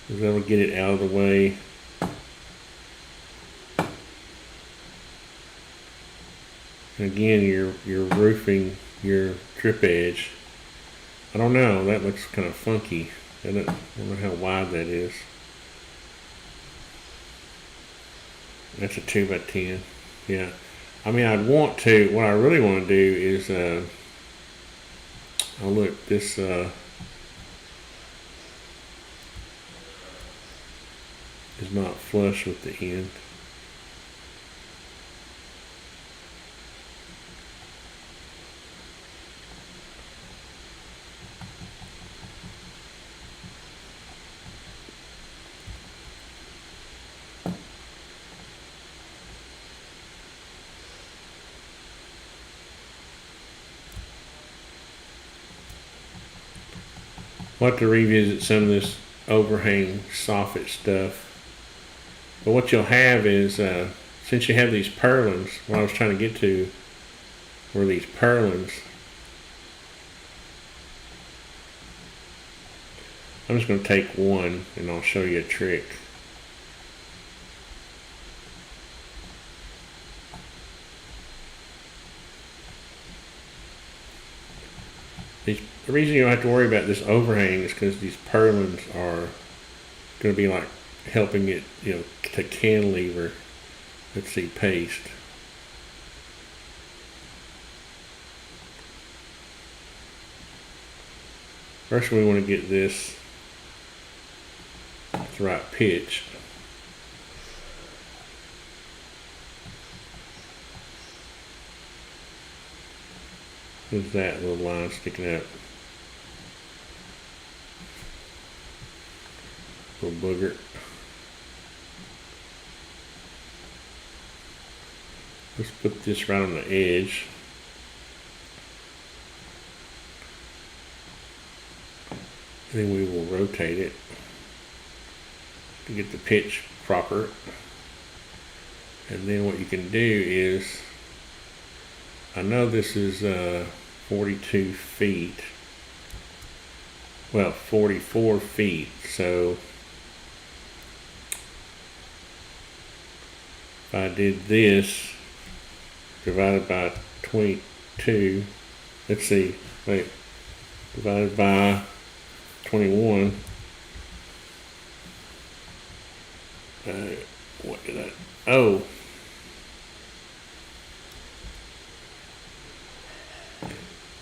S1: because that'll get it out of the way. And again, you're roofing your drip edge. I don't know, that looks kind of funky. I don't know how wide that is. That's a 2x10. Yeah. I mean, I'd want to, what I really want to do is, oh look, this, is not flush with the end. We'll have to revisit some of this overhang soffit stuff. But what you'll have is, since you have these purlins, what I was trying to get to were these purlins. I'm just going to take one and I'll show you a trick. The reason you don't have to worry about this overhang is because these purlins are going to be like helping it, to cantilever. Let's see, paste. First we want to get this at the right pitch. There's that little line sticking out. Little booger. Let's put this right on the edge. And then we will rotate it to get the pitch proper. And then what you can do is, I know this is 42 feet. Well, 44 feet. So if I did this divided by 22, let's see, wait, divided by 21. What did I, oh.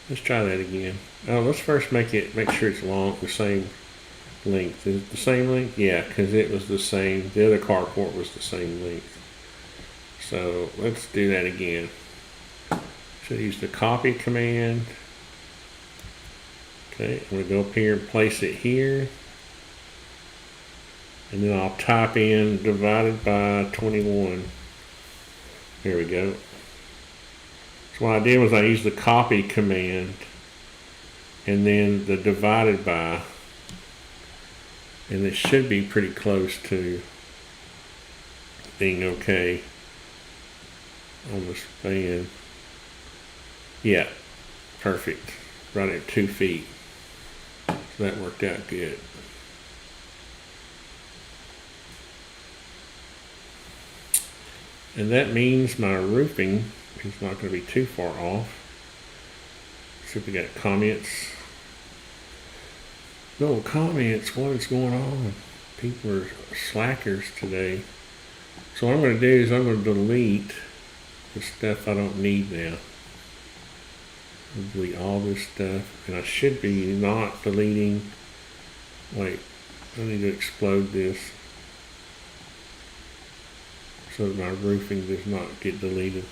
S1: Let's try that again. Oh, let's first make sure it's long, the same length. Is it the same length? Yeah, because it was the same, the other carport was the same length. So let's do that again. So use the copy command. Okay, I'm going to go up here and place it here. And then I'll type in divided by 21. There we go. So what I did was I used the copy command and then the divided by. And it should be pretty close to being okay on the span. Yeah, perfect. Right at 2 feet. So that worked out good. And that means my roofing is not going to be too far off. See if we got comments. No comments. What is going on? People are slackers today. So what I'm going to do is I'm going to delete the stuff I don't need now. I'll delete all this stuff. And I should be not deleting. Wait, I need to explode this so that my roofing does not get deleted.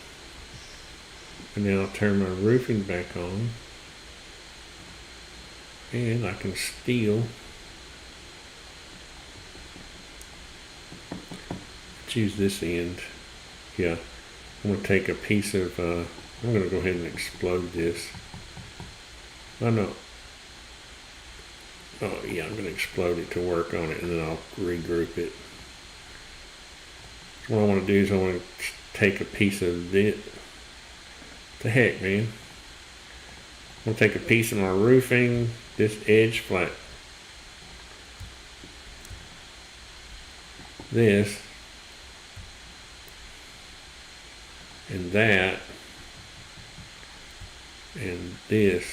S1: And then I'll turn my roofing back on. And I can steal. Choose this end. Yeah, I'm going to take a piece of, I'm going to go ahead and explode this. Oh no. Oh yeah, I'm going to explode it to work on it and then I'll regroup it. What I want to do is I want to take a piece of this. The heck, man. I'm going to take a piece of my roofing, this edge flat. This. And that. And this.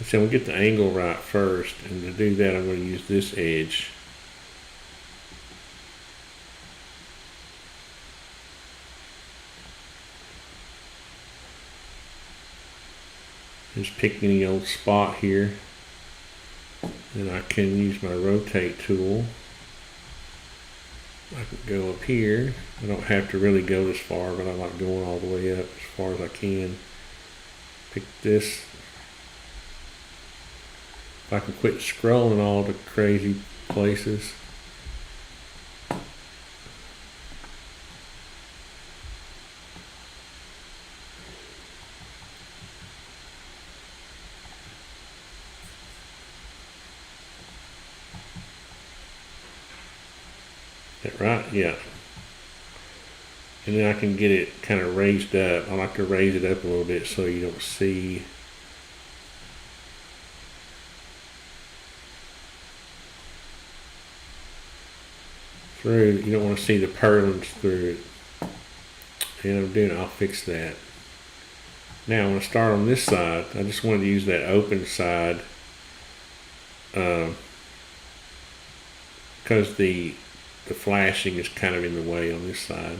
S1: So we'll get the angle right first, and to do that I'm going to use this edge. Just pick any old spot here. Then I can use my rotate tool. I can go up here. I don't have to really go this far, but I like going all the way up as far as I can. Pick this. If I can quit scrolling all the crazy places. that right? Yeah. And then I can get it kind of raised up. I like to raise it up a little bit so you don't see through. You don't want to see the purlins through it. And I'll fix that. Now I'm going to start on this side. I just wanted to use that open side because the flashing is kind of in the way on this side.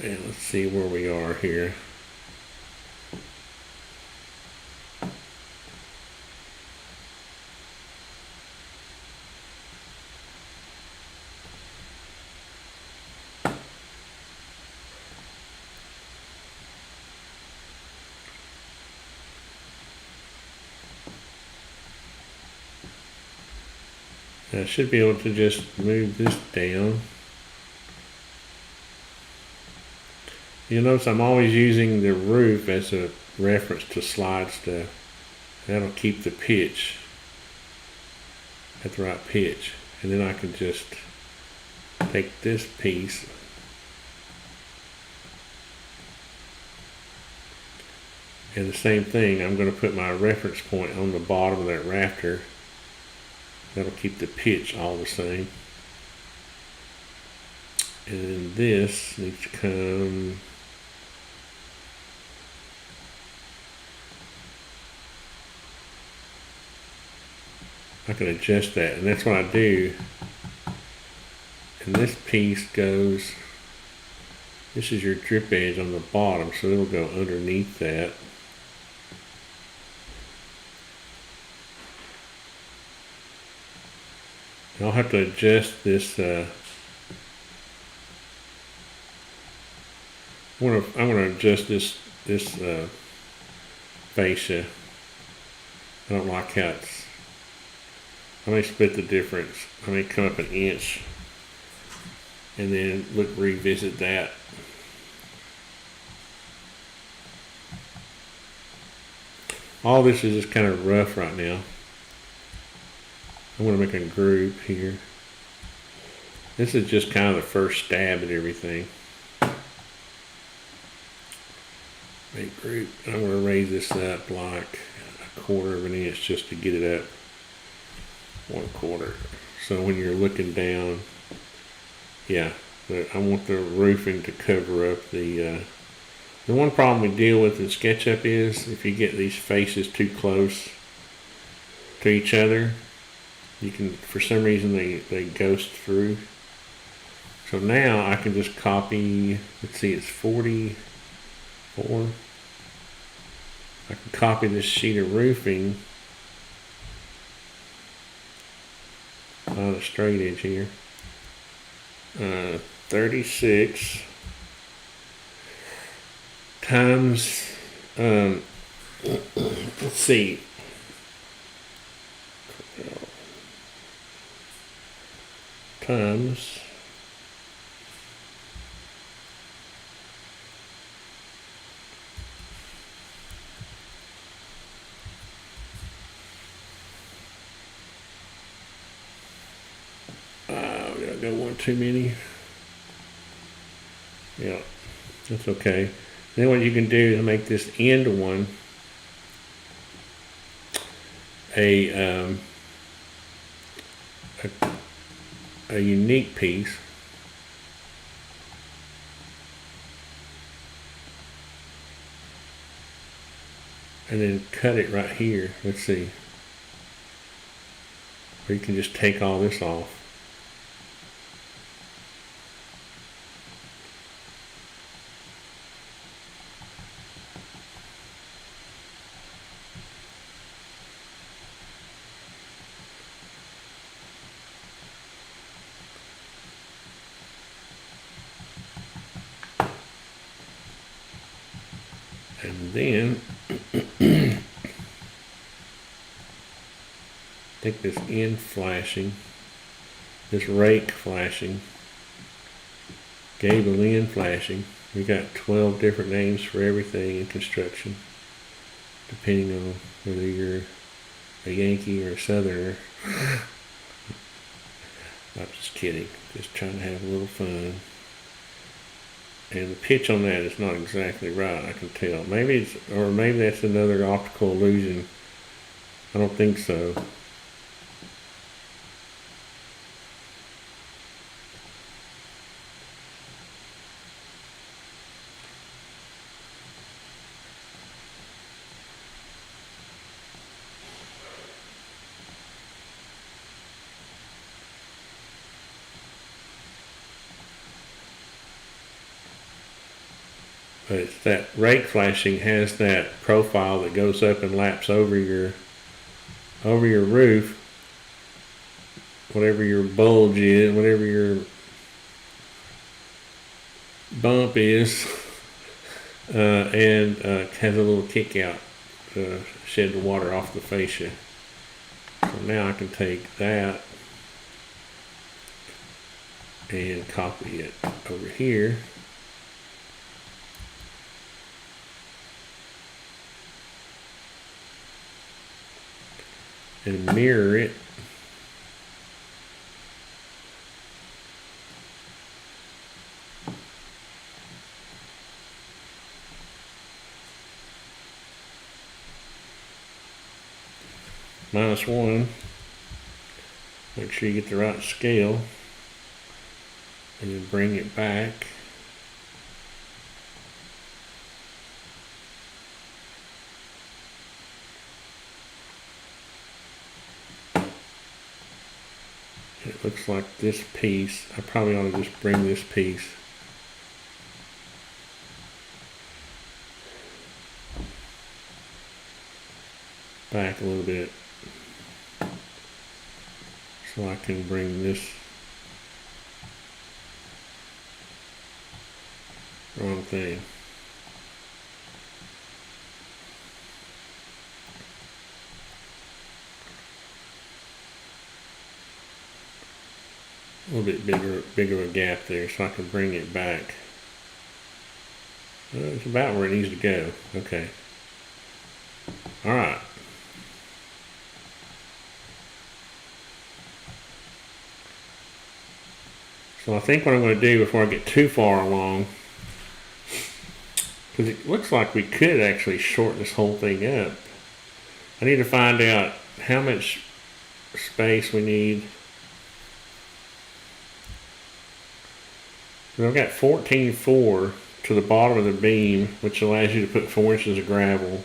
S1: And let's see where we are here. I should be able to just move this down. You'll notice I'm always using the roof as a reference to slide stuff. That'll keep the pitch at the right pitch. And then I can just take this piece and the same thing, I'm going to put my reference point on the bottom of that rafter. That'll keep the pitch all the same. And then this needs to come I can adjust that, and that's what I do. And this piece goes, this is your drip edge on the bottom, so it'll go underneath that. And I'll have to adjust this. I'm gonna adjust this fascia. I don't like how it's. I may split the difference. I may come up an inch and then revisit that. All this is just kind of rough right now. I'm going to make a group here. This is just kind of the first stab at everything. Make group. I'm going to raise this up like 1/4 of an inch just to get it up 1/4. So when you're looking down, yeah, I want the roofing to cover up the one problem we deal with in SketchUp is if you get these faces too close to each other, you can, for some reason, they ghost through. So now I can just copy, let's see, it's 44. I can copy this sheet of roofing on a straight edge here. 36 times, let's see, times we gotta go one too many. Yeah, that's okay. Then what you can do is make this end one a unique piece. And then cut it right here. Let's see. Or you can just take all this off. And then think this end flashing, this rake flashing, gable end flashing. We got 12 different names for everything in construction, depending on whether you're a Yankee or a Southerner. I'm just kidding, just trying to have a little fun. And the pitch on that is not exactly right, I can tell. Maybe that's another optical illusion. I don't think so. But it's that rake flashing has that profile that goes up and laps over your roof, whatever your bulge is, whatever your bump is, and has a little kick out to shed the water off the fascia. So now I can take that and copy it over here. And mirror it -1. Make sure you get the right scale, and then bring it back. It looks like this piece. I probably ought to just bring this piece back a little bit so I can bring this wrong thing. A little bit bigger a gap there so I can bring it back. It's about where it needs to go. Okay. Alright. So I think what I'm going to do before I get too far along, because it looks like we could actually shorten this whole thing up. I need to find out how much space we need. So I've got 14.4 to the bottom of the beam, which allows you to put 4 inches of gravel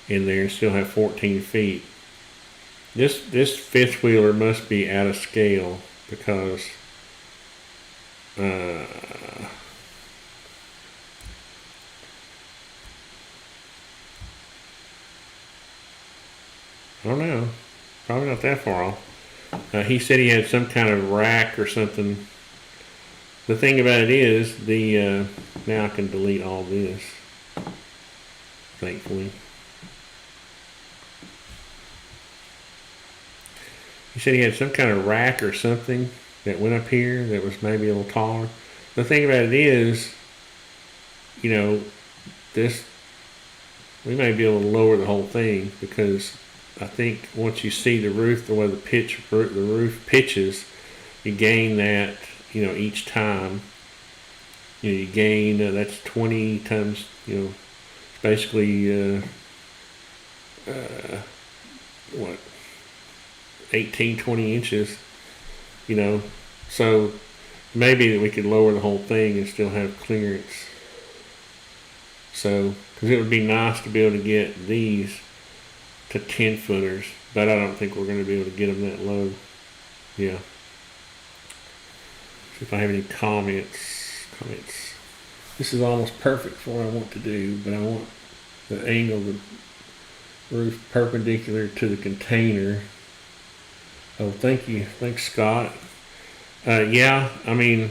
S1: in there and still have 14 feet. This fifth wheeler must be out of scale because I don't know, probably not that far off. He said he had some kind of rack or something. The thing about it is, now I can delete all this, thankfully. He said he had some kind of rack or something that went up here that was maybe a little taller. The thing about it is, you know, we may be able to lower the whole thing because I think once you see the roof, the way the roof pitches, you gain that, you know, each time. You know, you gain, that's 20 times, you know, basically, 18, 20 inches, you know. So maybe that we could lower the whole thing and still have clearance. So, because it would be nice to be able to get these to 10 footers, but I don't think we're going to be able to get them that low. Yeah. See if I have any comments. This is almost perfect for what I want to do, but I want the angle of the roof perpendicular to the container. Oh, thank you. Thanks, Scott. Yeah, I mean,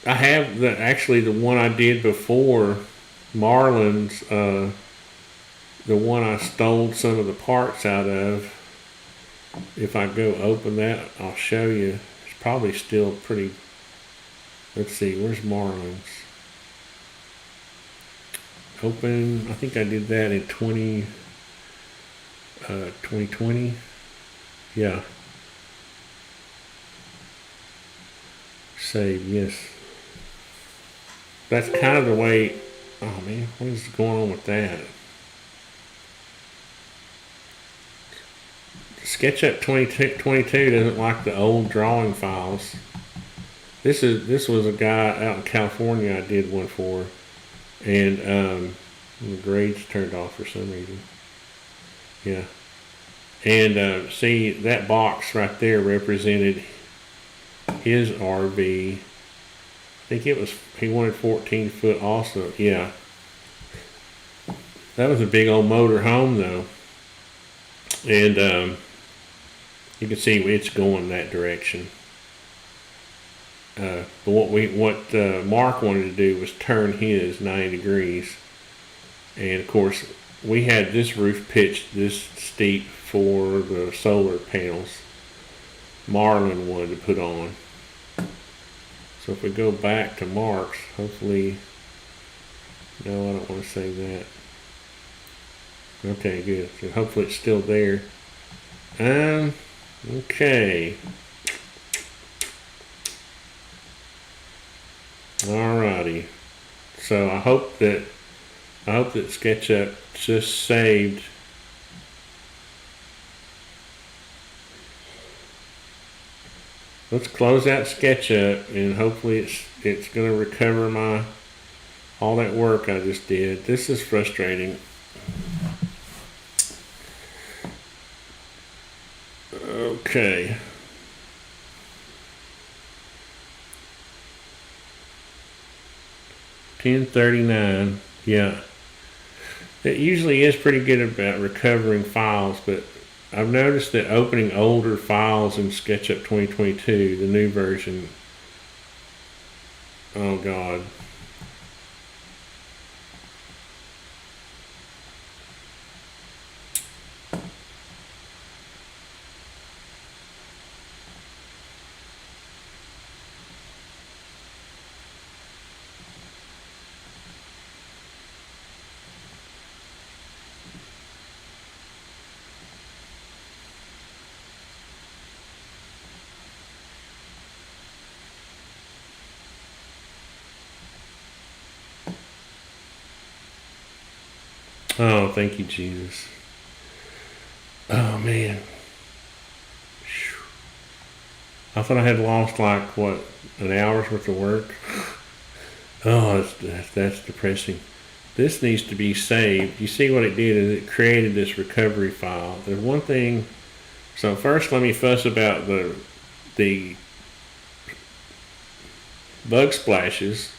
S1: I have the one I did before, Marlon's the one I stole some of the parts out of, if I go open that, I'll show you. It's probably still pretty. Let's see, where's Marlins? Open, I think I did that in 2020. Yeah. Save, yes. That's kind of the way. Oh man, what is going on with that? SketchUp 2022 doesn't like the old drawing files. This was a guy out in California I did one for, and the grades turned off for some reason. Yeah, and see that box right there represented his RV. I think he wanted 14 foot also. Yeah, that was a big old motor home though, and you can see it's going that direction. But what Mark wanted to do was turn his 90 degrees, and of course we had this roof pitched this steep for the solar panels Marlon wanted to put on. So if we go back to Mark's, hopefully, no, I don't want to save that. Okay, good. So hopefully it's still there. Okay. Alrighty. So I hope that SketchUp just saved. Let's close out SketchUp, and hopefully it's going to recover all that work I just did. This is frustrating. Okay. $10.39. Yeah. It usually is pretty good about recovering files, but I've noticed that opening older files in SketchUp 2022, the new version, oh God. Oh, thank you, Jesus. Oh, man. I thought I had lost like, what, an hour's worth of work? Oh, that's depressing. This needs to be saved. You see what it did is it created this recovery file. There's one thing. So first let me fuss about the bug splashes,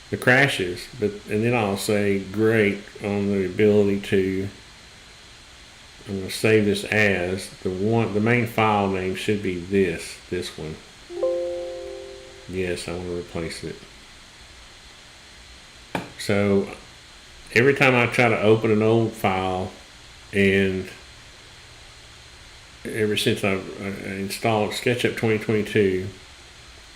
S1: the crashes, and then I'll say great on the ability to. I'm going to save this as the main file name should be this one. Yes, I want to replace it. So every time I try to open an old file, and ever since I've installed SketchUp 2022,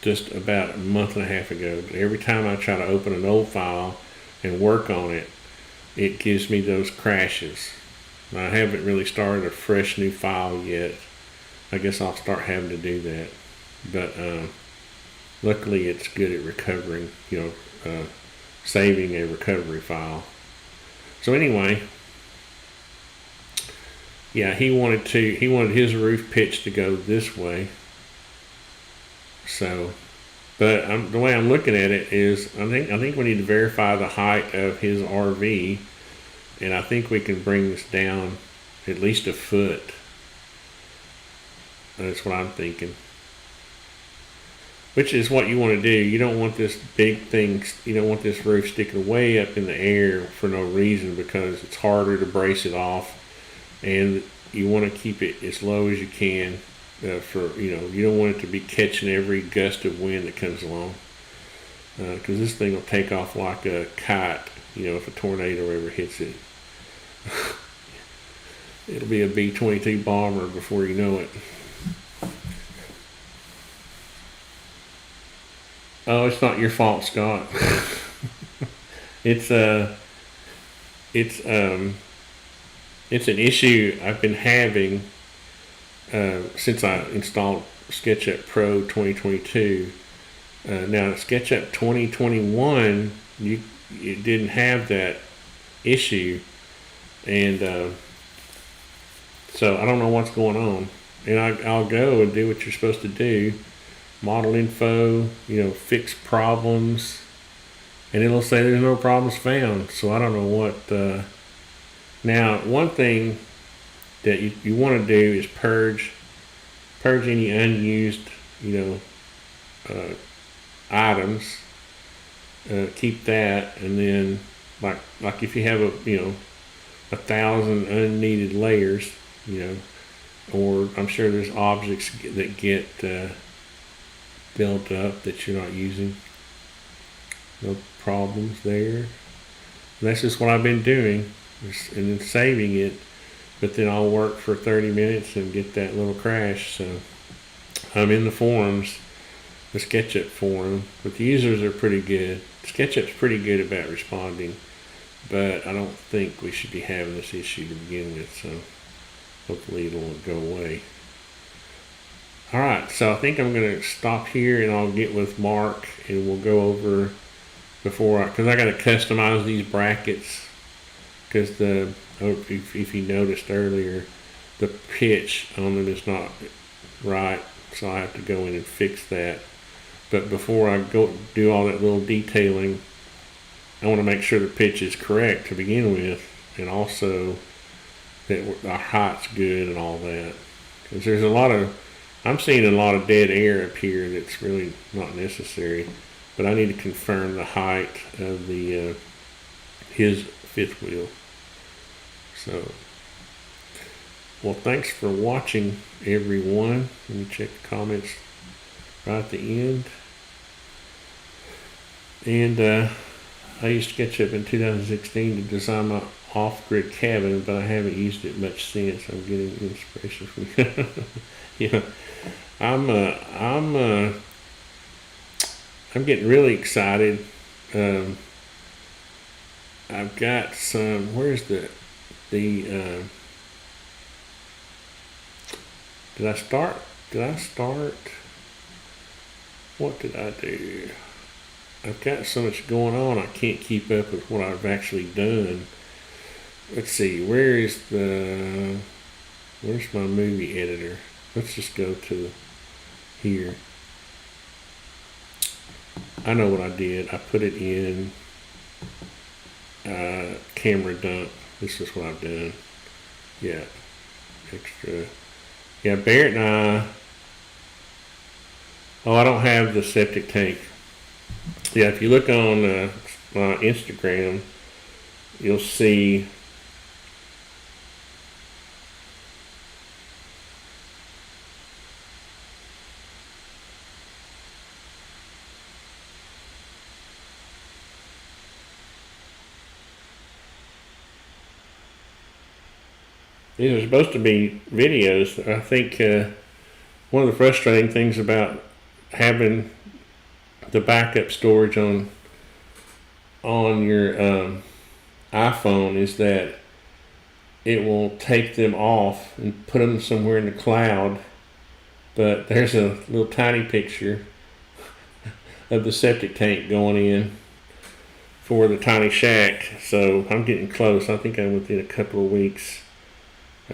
S1: just about a month and a half ago, every time I try to open an old file and work on it, it gives me those crashes. I haven't really started a fresh new file yet. I guess I'll start having to do that. But luckily it's good at recovering, saving a recovery file. So anyway, yeah, he wanted his roof pitch to go this way. So, but the way I'm looking at it is, I think we need to verify the height of his RV, and I think we can bring this down at least a foot. That's what I'm thinking. Which is what you want to do. You don't want this big thing, you don't want this roof sticking way up in the air for no reason, because it's harder to brace it off, and you want to keep it as low as you can. You don't want it to be catching every gust of wind that comes along, because this thing will take off like a kite, if a tornado ever hits it. It'll be a B-22 bomber before you know it. Oh, it's not your fault, Scott. it's it's an issue I've been having since I installed SketchUp Pro 2022. Now SketchUp 2021, it didn't have that issue, and so I don't know what's going on. And I'll go and do what you're supposed to do, model info, fix problems, and it'll say there's no problems found. So I don't know what. Now, one thing that you want to do is purge any unused, items. Keep that, and then like if you have 1,000 unneeded layers, or I'm sure there's objects that get built up that you're not using. No problems there. And that's just what I've been doing, and then saving it. But then I'll work for 30 minutes and get that little crash. So I'm in the forums, the SketchUp forum, but the users are pretty good. SketchUp's pretty good about responding, but I don't think we should be having this issue to begin with. So hopefully it'll go away. Alright, so I think I'm going to stop here and I'll get with Mark and we'll go over because I got to customize these brackets, because if you noticed earlier, the pitch on them is not right, so I have to go in and fix that. But before I go do all that little detailing, I want to make sure the pitch is correct to begin with, and also that our height's good and all that. Because I'm seeing a lot of dead air up here that's really not necessary. But I need to confirm the height of his fifth wheel. So, well, thanks for watching, everyone. Let me check the comments right at the end. And I used SketchUp in 2016 to design my off-grid cabin, but I haven't used it much since. I'm getting inspiration from you. I'm getting really excited. I've got some. Where's the? Did I start? What did I do? I've got so much going on, I can't keep up with what I've actually done. Let's see. Where's my movie editor? Let's just go to here. I know what I did. I put it in camera dump. This is what I've done. Yeah. Extra. Yeah, Barrett and I. Oh, I don't have the septic tank. Yeah, if you look on my Instagram, you'll see. These are supposed to be videos. I think one of the frustrating things about having the backup storage on your iPhone is that it will take them off and put them somewhere in the cloud. But there's a little tiny picture of the septic tank going in for the tiny shack. So I'm getting close. I think I'm within a couple of weeks.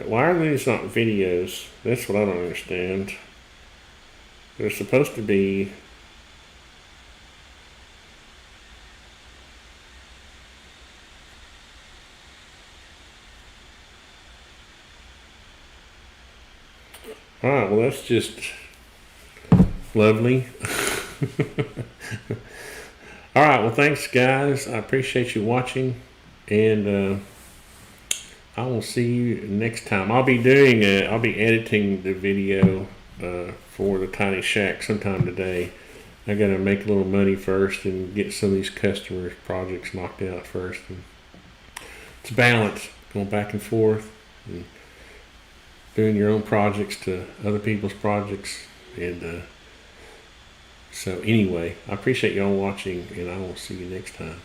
S1: Why are these not videos? That's what I don't understand. They're supposed to be. Alright, well that's just lovely. Alright, well thanks guys. I appreciate you watching, and I will see you next time. I'll be editing the video for the tiny shack sometime today. I gotta make a little money first and get some of these customers' projects knocked out first. And it's a balance. going back and forth and doing your own projects to other people's projects. And so anyway, I appreciate y'all watching, and I will see you next time.